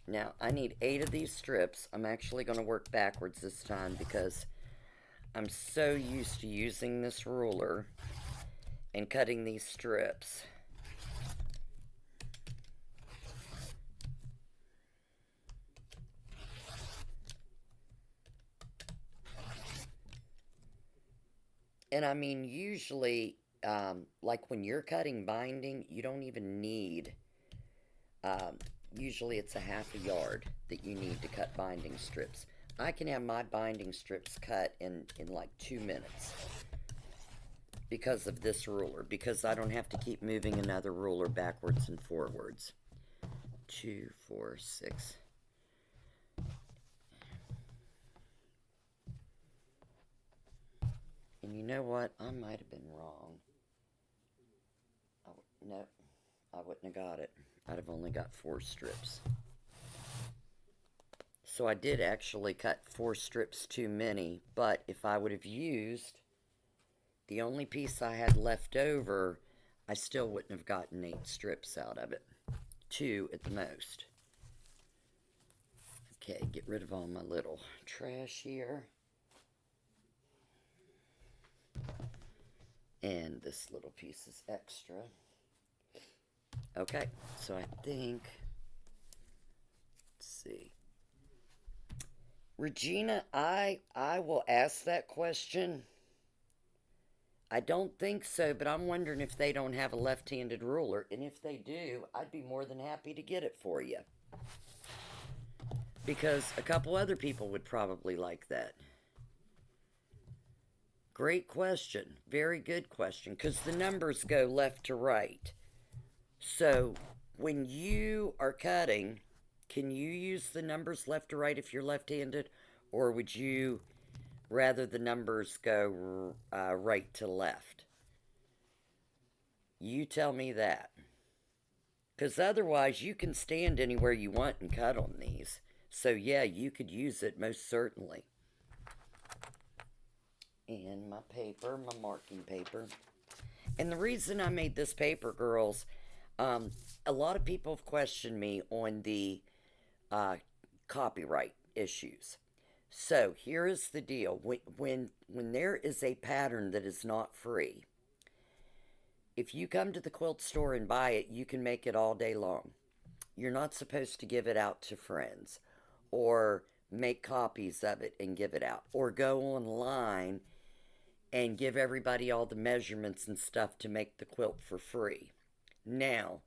Now, I need 8 of these strips. I'm actually going to work backwards this time because I'm so used to using this ruler and cutting these strips. And I mean, usually, like when you're cutting binding, you don't even need, um, usually it's a half a yard that you need to cut binding strips. I can have my binding strips cut in like 2 minutes because of this ruler, because I don't have to keep moving another ruler backwards and forwards. 2, 4, 6. And you know what? I might have been wrong. Oh, no, I wouldn't have got it. I'd have only got 4 strips. So I did actually cut 4 strips too many, but if I would have used the only piece I had left over, I still wouldn't have gotten 8 strips out of it. 2 at the most. Okay, get rid of all my little trash here. And this little piece is extra. Okay, so I think, let's see. Regina, I will ask that question. I don't think so, but I'm wondering if they don't have a left-handed ruler. And if they do, I'd be more than happy to get it for you. Because a couple other people would probably like that. Great question. Very good question. Because the numbers go left to right. So when you are cutting, can you use the numbers left to right if you're left-handed? Or would you rather the numbers go right to left? You tell me that. Because otherwise, you can stand anywhere you want and cut on these. So yeah, you could use it most certainly. And my paper, my marking paper. And the reason I made this paper, girls, a lot of people have questioned me on the copyright issues. So here is the deal: when there is a pattern that is not free, if you come to the quilt store and buy it, you can make it all day long. You're not supposed to give it out to friends, or make copies of it and give it out, or go online and give everybody all the measurements and stuff to make the quilt for free. Now,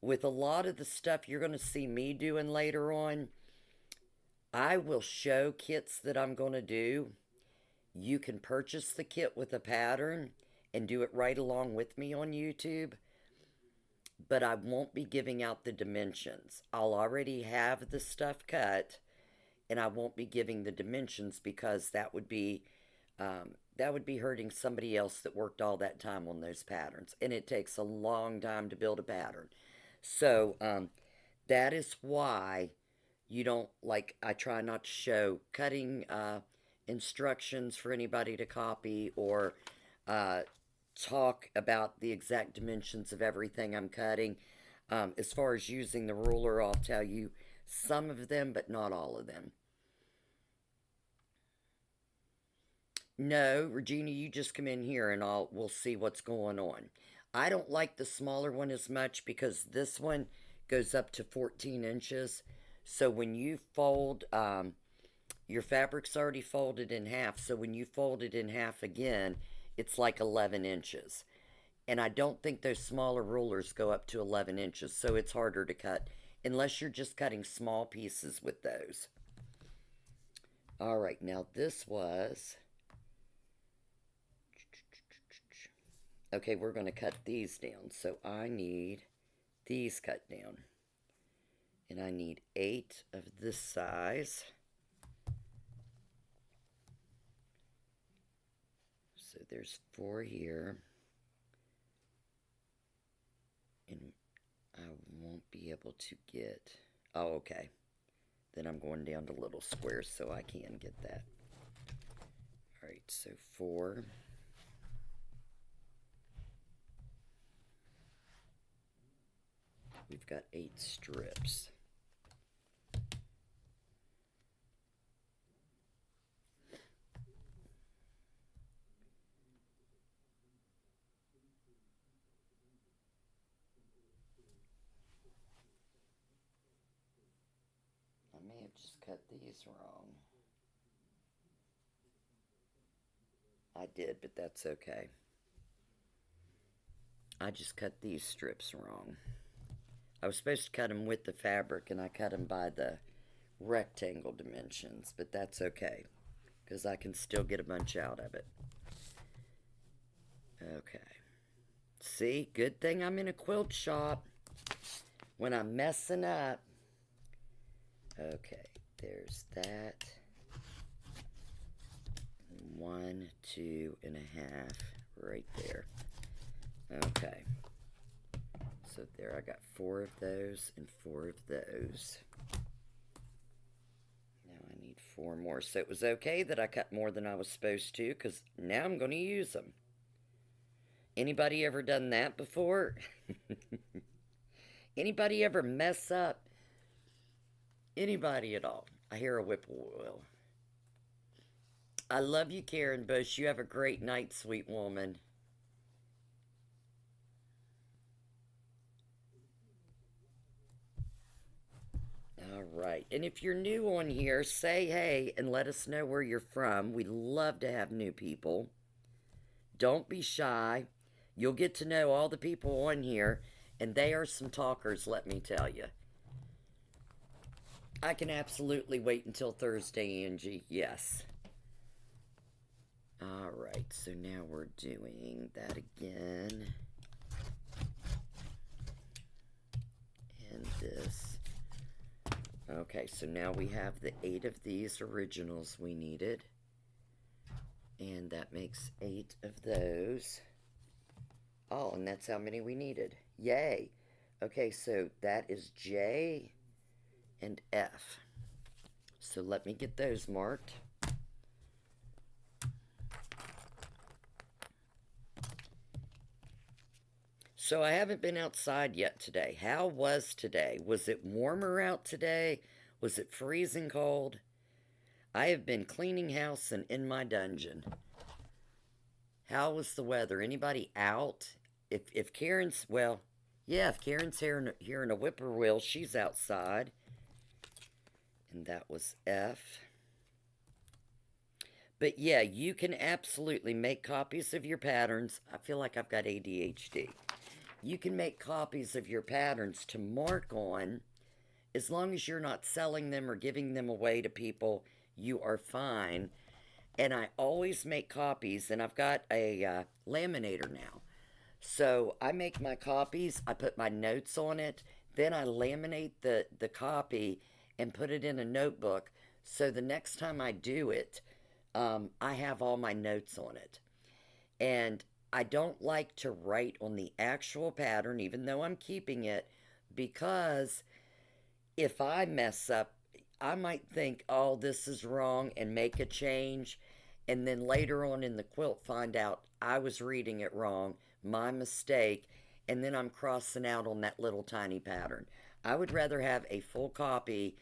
with a lot of the stuff you're going to see me doing later on, I will show kits that I'm going to do. You can purchase the kit with a pattern and do it right along with me on YouTube, but I won't be giving out the dimensions. I'll already have the stuff cut, and I won't be giving the dimensions because that would be hurting somebody else that worked all that time on those patterns, and it takes a long time to build a pattern. So that is why you don't, like, I try not to show cutting instructions for anybody to copy, or talk about the exact dimensions of everything I'm cutting. As far as using the ruler, I'll tell you some of them, but not all of them. No, Regina, you just come in here and we'll see what's going on. I don't like the smaller one as much because this one goes up to 14 inches. So when you fold, your fabric's already folded in half. So when you fold it in half again, it's like 11 inches. And I don't think those smaller rulers go up to 11 inches. So it's harder to cut unless you're just cutting small pieces with those. All right, now this was... Okay, we're going to cut these down. So I need these cut down. And I need 8 of this size. So there's 4 here. And I won't be able to get... Oh, okay. Then I'm going down to little squares so I can get that. Alright, so 4... We've got 8 strips. I may have just cut these wrong. I did, but that's okay. I just cut these strips wrong. I was supposed to cut them with the fabric, and I cut them by the rectangle dimensions, but that's okay, because I can still get a bunch out of it. Okay. See, good thing I'm in a quilt shop when I'm messing up. Okay, there's that. 1, 2.5 right there. Okay. So there, I got 4 of those and 4 of those. Now I need 4 more. So it was okay that I cut more than I was supposed to, because now I'm going to use them. Anybody ever done that before? Anybody ever mess up? Anybody at all? I hear a whippoorwill. I love you, Karen Bush. You have a great night, sweet woman. All right. And if you're new on here, say hey and let us know where you're from. We love to have new people. Don't be shy. You'll get to know all the people on here, and they are some talkers, let me tell you. I can absolutely wait until Thursday, Angie. Yes. All right, so now we're doing that again. And this. Okay, so now we have the 8 of these originals we needed. And that makes 8 of those. Oh, and that's how many we needed. Yay. Okay, so that is J and F. So let me get those marked. So I haven't been outside yet today. How was today? Was it warmer out today? Was it freezing cold? I have been cleaning house and in my dungeon. How was the weather? Anybody out? If Karen's, well, yeah, if Karen's hearing a whippoorwill, she's outside. And that was F. But yeah, you can absolutely make copies of your patterns. I feel like I've got ADHD. You can make copies of your patterns to mark on. As long as you're not selling them or giving them away to people, you are fine. And I always make copies, and I've got a laminator now. So I make my copies, I put my notes on it, then I laminate the copy and put it in a notebook. So the next time I do it, I have all my notes on it. And I don't like to write on the actual pattern, even though I'm keeping it, because if I mess up, I might think, oh, this is wrong, and make a change, and then later on in the quilt find out I was reading it wrong, my mistake, and then I'm crossing out on that little tiny pattern. I would rather have a full copy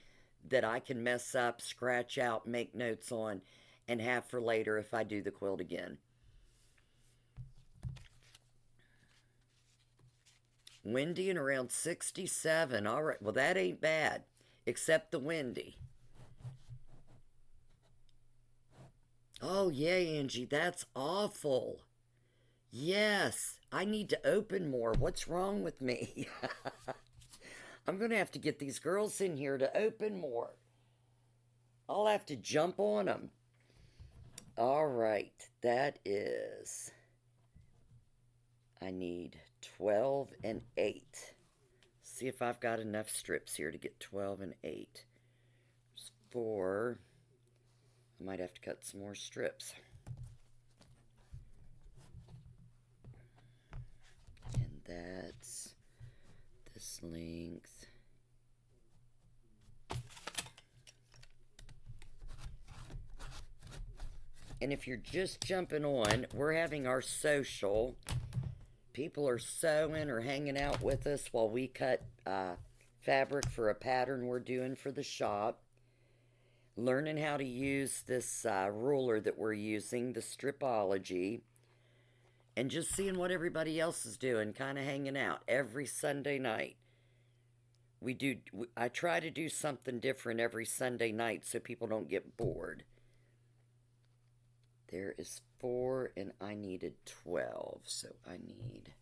that I can mess up, scratch out, make notes on, and have for later if I do the quilt again. Windy and around 67. All right, well, that ain't bad, except the windy. Oh, yeah, Angie, that's awful. Yes, I need to open more. What's wrong with me? I'm going to have to get these girls in here to open more. I'll have to jump on them. All right, that is... I need 12 and 8. See if I've got enough strips here to get 12 and 8. There's 4. I might have to cut some more strips. And that's this length. And if you're just jumping on, we're having our social people are sewing or hanging out with us while we cut fabric for a pattern we're doing for the shop. Learning how to use this ruler that we're using, the Stripology, and just seeing what everybody else is doing, kind of hanging out every Sunday night. I try to do something different every Sunday night so people don't get bored. There is 4 and I needed 12, so I need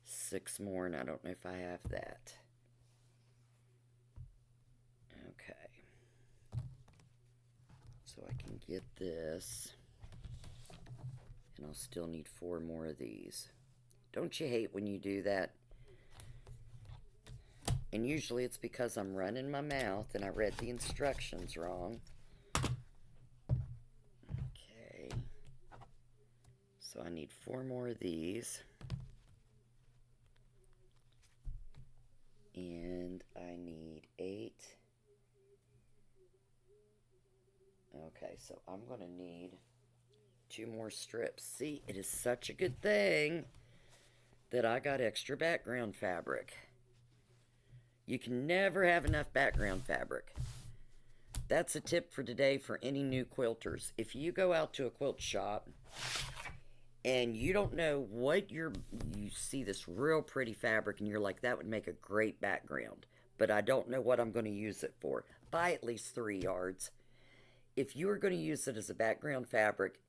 6 more, and I don't know if I have that. Okay. So I can get this, and I'll still need 4 more of these. Don't you hate when you do that? And usually it's because I'm running my mouth and I read the instructions wrong. Okay. So I need 4 more of these. And I need 8. Okay, so I'm going to need 2 more strips. See, it is such a good thing that I got extra background fabric. You can never have enough background fabric. That's a tip for today for any new quilters. If you go out to a quilt shop and you don't know what you see this real pretty fabric and you're like, that would make a great background, but I don't know what I'm going to use it for. Buy at least 3 yards. If you are going to use it as a background fabric,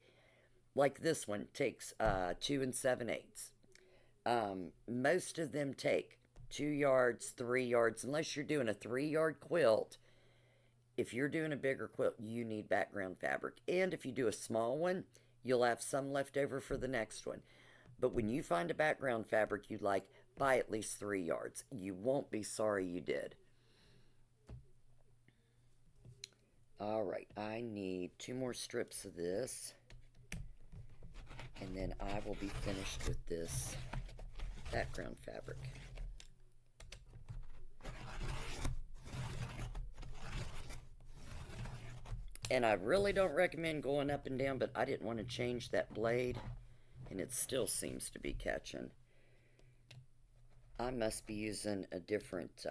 like this one takes 2 7/8. Most of them take 2 yards, 3 yards, unless you're doing a 3-yard quilt. If you're doing a bigger quilt, you need background fabric. And if you do a small one, you'll have some left over for the next one. But when you find a background fabric you like, buy at least 3 yards. You won't be sorry you did. Alright, I need 2 more strips of this. And then I will be finished with this background fabric. And I really don't recommend going up and down, but I didn't want to change that blade, and it still seems to be catching. I must be using a different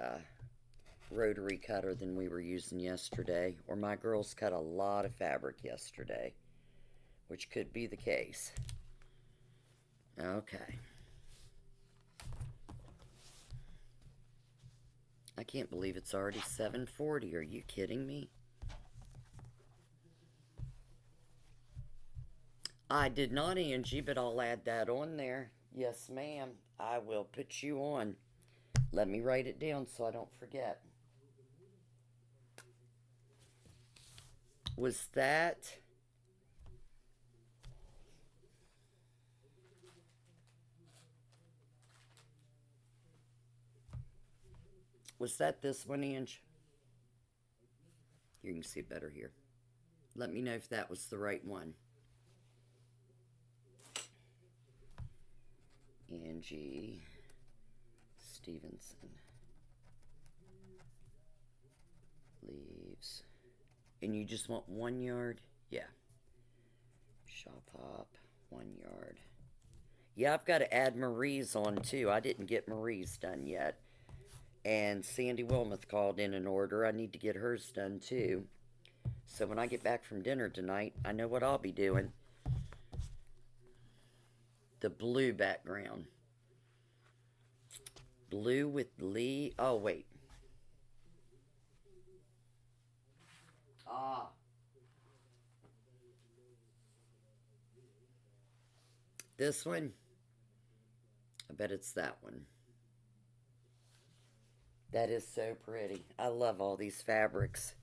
rotary cutter than we were using yesterday, or my girls cut a lot of fabric yesterday, which could be the case. Okay. I can't believe it's already 7:40. Are you kidding me? I did not, Angie, but I'll add that on there. Yes, ma'am. I will put you on. Let me write it down so I don't forget. Was that... Was that this one, Ange? You can see it better here. Let me know if that was the right one. Angie Stevenson. Leaves. And you just want 1 yard? Yeah. Shop hop, 1 yard. Yeah, I've got to add Marie's on too. I didn't get Marie's done yet. And Sandy Wilmoth called in an order. I need to get hers done too. So when I get back from dinner tonight, I know what I'll be doing. The blue background. Blue with Lee. Oh, wait. Ah. This one? I bet it's that one. That is so pretty. I love all these fabrics.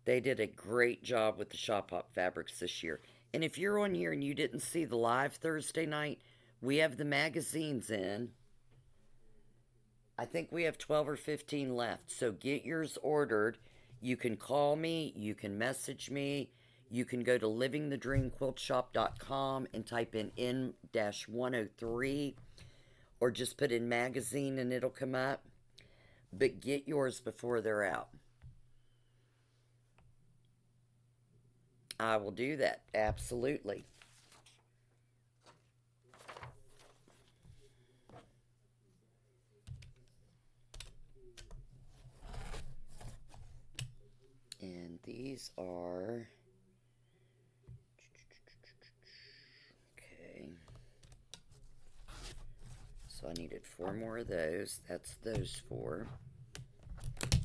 They did a great job with the Shop Hop fabrics this year. And if you're on here and you didn't see the live Thursday night, we have the magazines in. I think we have 12 or 15 left. So get yours ordered. You can call me. You can message me. You can go to livingthedreamquiltshop.com and type in N-103. Or just put in magazine and it'll come up. But get yours before they're out. I will do that. Absolutely. these are, okay, so I needed 4 more of those. That's those 4.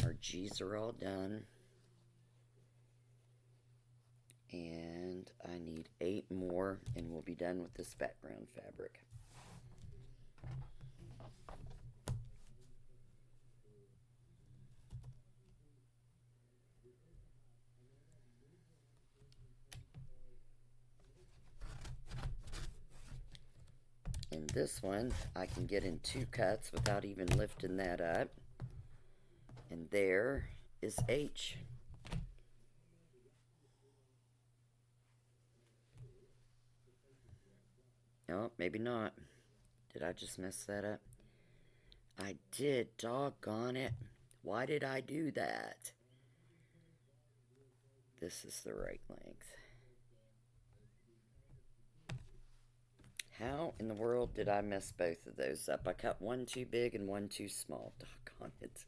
Our G's are all done. And I need 8 more, and we'll be done with this background fabric. And this one, I can get in 2 cuts without even lifting that up. And there is H. Oh, maybe not. Did I just mess that up? I did, doggone it. Why did I do that? This is the right length. How in the world did I mess both of those up? I cut one too big and one too small. Doggone it.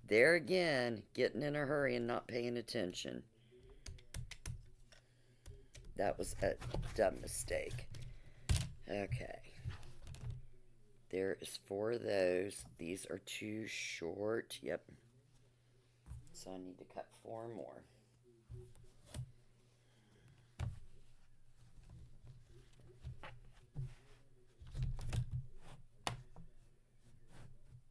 There again, getting in a hurry and not paying attention. That was a dumb mistake. Okay. There is 4 of those. These are too short. Yep. So I need to cut 4 more.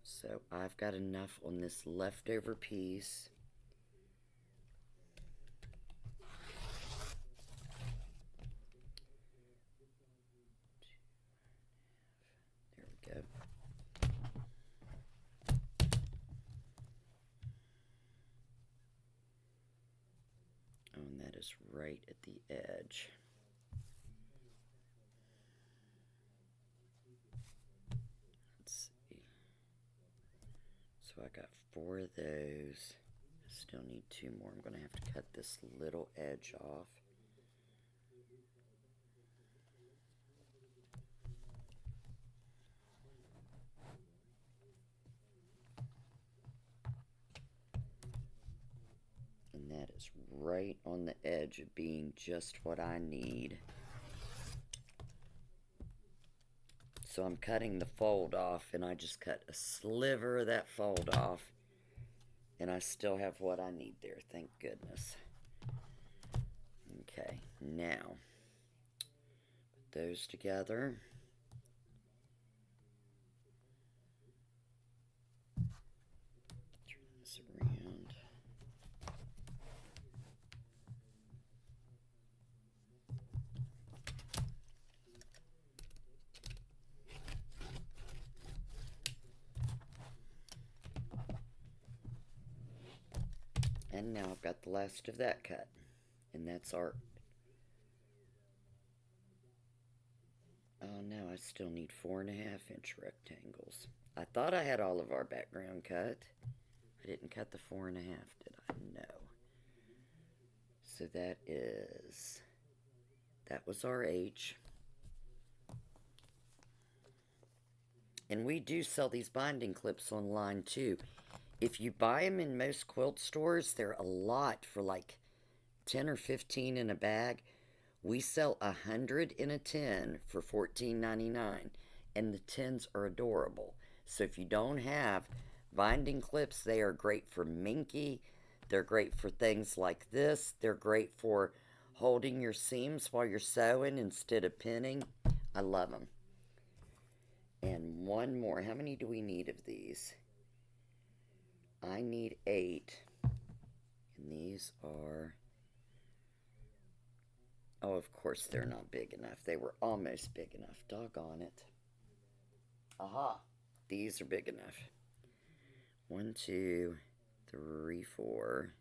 So I've got enough on this leftover piece. There we go. Oh, and that is right at the edge. Let's see. So I got 4 of those. I still need 2 more. I'm going to have to cut this little edge off. And that is right on the edge of being just what I need. So I'm cutting the fold off, and I just cut a sliver of that fold off, and I still have what I need there, thank goodness. Okay, now, put those together. Turn this around. And now I've got the last of that cut. And that's our... Oh no, I still need 4.5-inch rectangles. I thought I had all of our background cut. I didn't cut the 4.5, did I? No. So that was our H. And we do sell these binding clips online too. If you buy them in most quilt stores, they're a lot for like 10 or 15 in a bag. We sell 100 in a 10 for $14.99, and the 10s are adorable. So if you don't have binding clips, they are great for minky. They're great for things like this. They're great for holding your seams while you're sewing instead of pinning. I love them. And one more. How many do we need of these? I need 8. And these are... Oh, of course they're not big enough. They were almost big enough. Doggone it. Aha. These are big enough. 1, 2, 3, 4.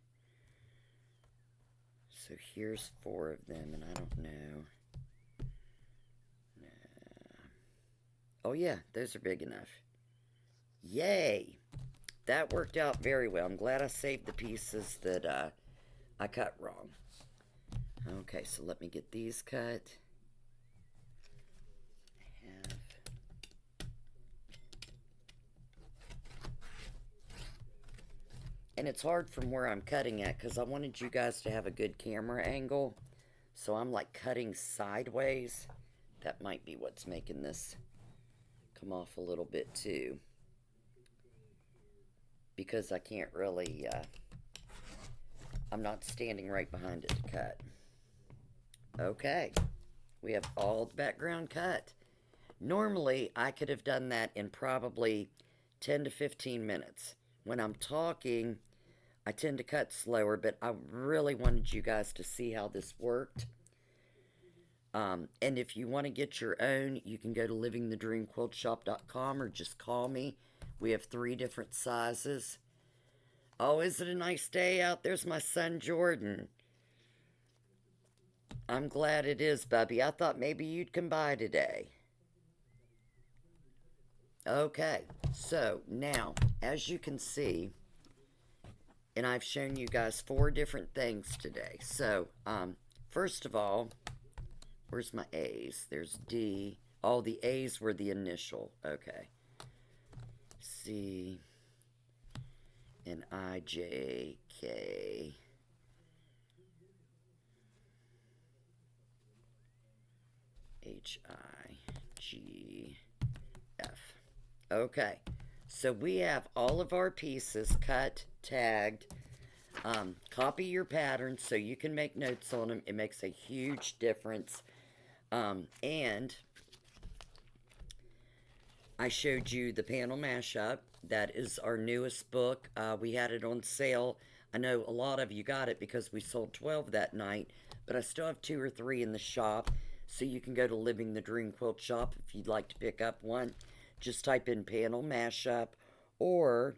So here's 4 of them, and I don't know. Oh yeah, those are big enough. Yay! That worked out very well. I'm glad I saved the pieces that I cut wrong. Okay, so let me get these cut. And it's hard from where I'm cutting at because I wanted you guys to have a good camera angle. So I'm like cutting sideways. That might be what's making this come off a little bit too. Because I can't really, I'm not standing right behind it to cut. Okay, we have all the background cut. Normally, I could have done that in probably 10 to 15 minutes. When I'm talking, I tend to cut slower, but I really wanted you guys to see how this worked. And if you want to get your own, you can go to livingthedreamquiltshop.com or just call me. We have 3 different sizes. Oh, is it a nice day out? There's my son, Jordan. I'm glad it is, Bubby. I thought maybe you'd come by today. Okay, so now, as you can see, and I've shown you guys 4 different things today. So, first of all, where's my A's? There's D. All the A's were the initial. Okay. C and I, J, K. H, I, G, F. Okay. So we have all of our pieces cut, tagged. Copy your patterns so you can make notes on them. It makes a huge difference. And I showed you the panel mashup. That is our newest book. We had it on sale. I know a lot of you got it because we sold 12 that night, but I still have 2 or 3 in the shop. So you can go to Living the Dream Quilt Shop if you'd like to pick up one. Just type in panel mashup or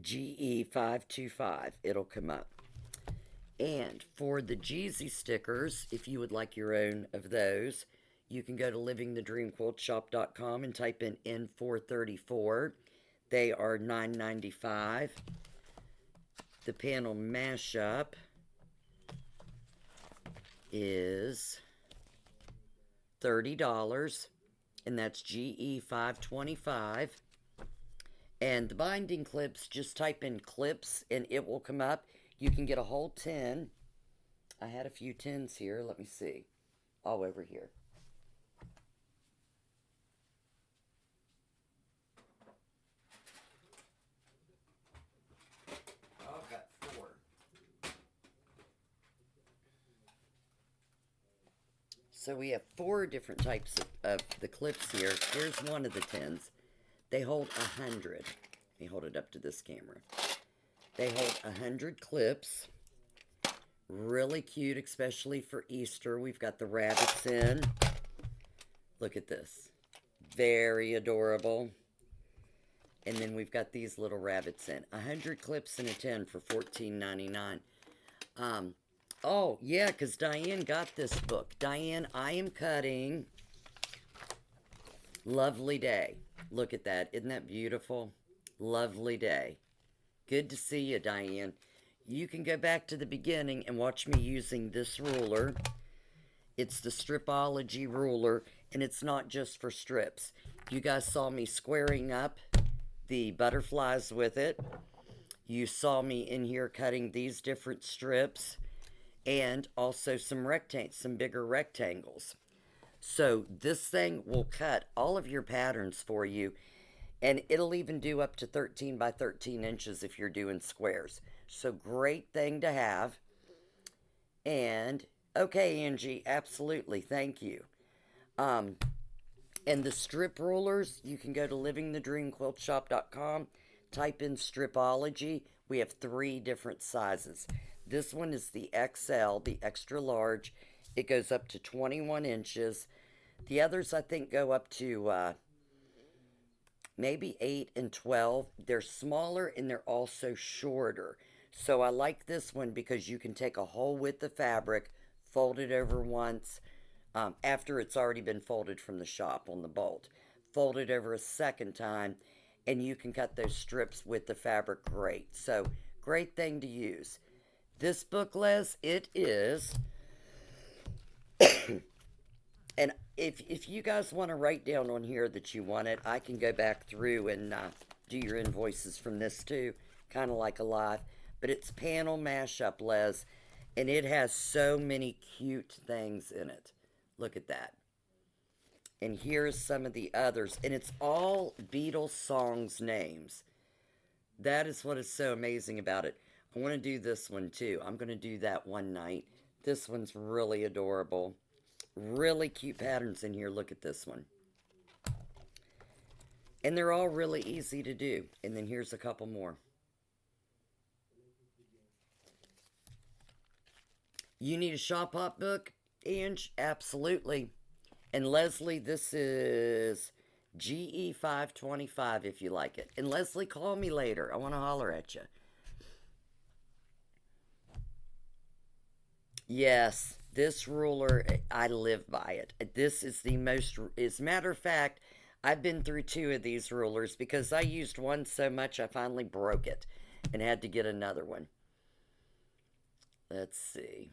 GE525. It'll come up. And for the Jeezy stickers, if you would like your own of those, you can go to livingthedreamquiltshop.com and type in N434. They are $9.95. The panel mashup is $30, and that's GE525. And the binding clips, just type in clips and it will come up. You can get a whole 10. I had a few 10s here. Let me see. All over here. I've got 4. So we have 4 different types of the clips here. Here's one of the 10s. They hold 100. Let me hold it up to this camera. They hold 100 clips. Really cute, especially for Easter. We've got the rabbits in. Look at this. Very adorable. And then we've got these little rabbits in. 100 clips in a 10 for $14.99. Oh, yeah, because Diane got this book. Diane, I am cutting Lovely Day. Look at that. Isn't that beautiful? Lovely Day. Good to see you, Diane. You can go back to the beginning and watch me using this ruler. It's the Stripology ruler, and it's not just for strips. You guys saw me squaring up the butterflies with it. You saw me in here cutting these different strips and also some bigger rectangles. So this thing will cut all of your patterns for you, and it'll even do up to 13 by 13 inches if you're doing squares. So great thing to have. And okay, Angie, absolutely, thank you. And the strip rulers, you can go to livingthedreamquiltshop.com, type in Stripology. We have 3 different sizes. This one is the XL, the extra large. It goes up to 21 inches. The others, I think, go up to maybe 8 and 12. They're smaller and they're also shorter. So I like this one because you can take a whole width of fabric, fold it over once, after it's already been folded from the shop on the bolt. Fold it over a second time, and you can cut those strips with the fabric great. So, great thing to use. This book, Les, it is... And if you guys want to write down on here that you want it, I can go back through and do your invoices from this too, kind of like a live. But it's panel mashup, Les, and it has so many cute things in it. Look at that. And here's some of the others, and it's all Beatles songs names. That is what is so amazing about it. I want to do this one too. I'm going to do that one night. This one's really adorable. Really cute patterns in here. Look at this one. And they're all really easy to do. And then here's a couple more. You need a Shop Hop book, Ange? Absolutely. And Leslie, this is GE525 if you like it. And Leslie, call me later. I want to holler at you. Yes, this ruler, I live by it. This is the most, as a matter of fact, I've been through two of these rulers because I used one so much I finally broke it and had to get another one. Let's see.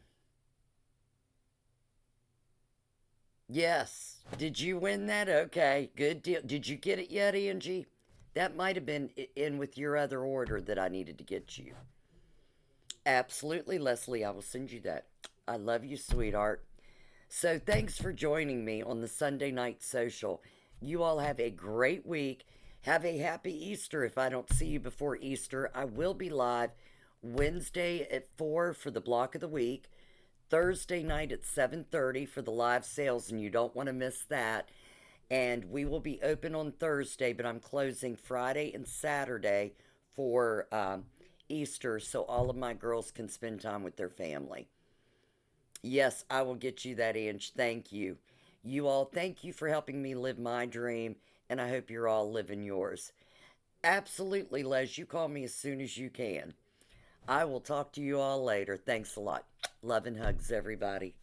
Yes. Did you win that? Okay, good deal. Did you get it yet, Angie? That might have been in with your other order that I needed to get you. Absolutely, Leslie. I will send you that. I love you, sweetheart. So thanks for joining me on the Sunday Night Social. You all have a great week. Have a happy Easter. If I don't see you before Easter, I will be live Wednesday at 4 for the block of the week. Thursday night at 7:30 for the live sales, and you don't want to miss that. And we will be open on Thursday, but I'm closing Friday and Saturday for Easter so all of my girls can spend time with their family. Yes, I will get you that inch. Thank you. You all, thank you for helping me live my dream, and I hope you're all living yours. Absolutely, Les. You call me as soon as you can. I will talk to you all later. Thanks a lot. Love and hugs, everybody.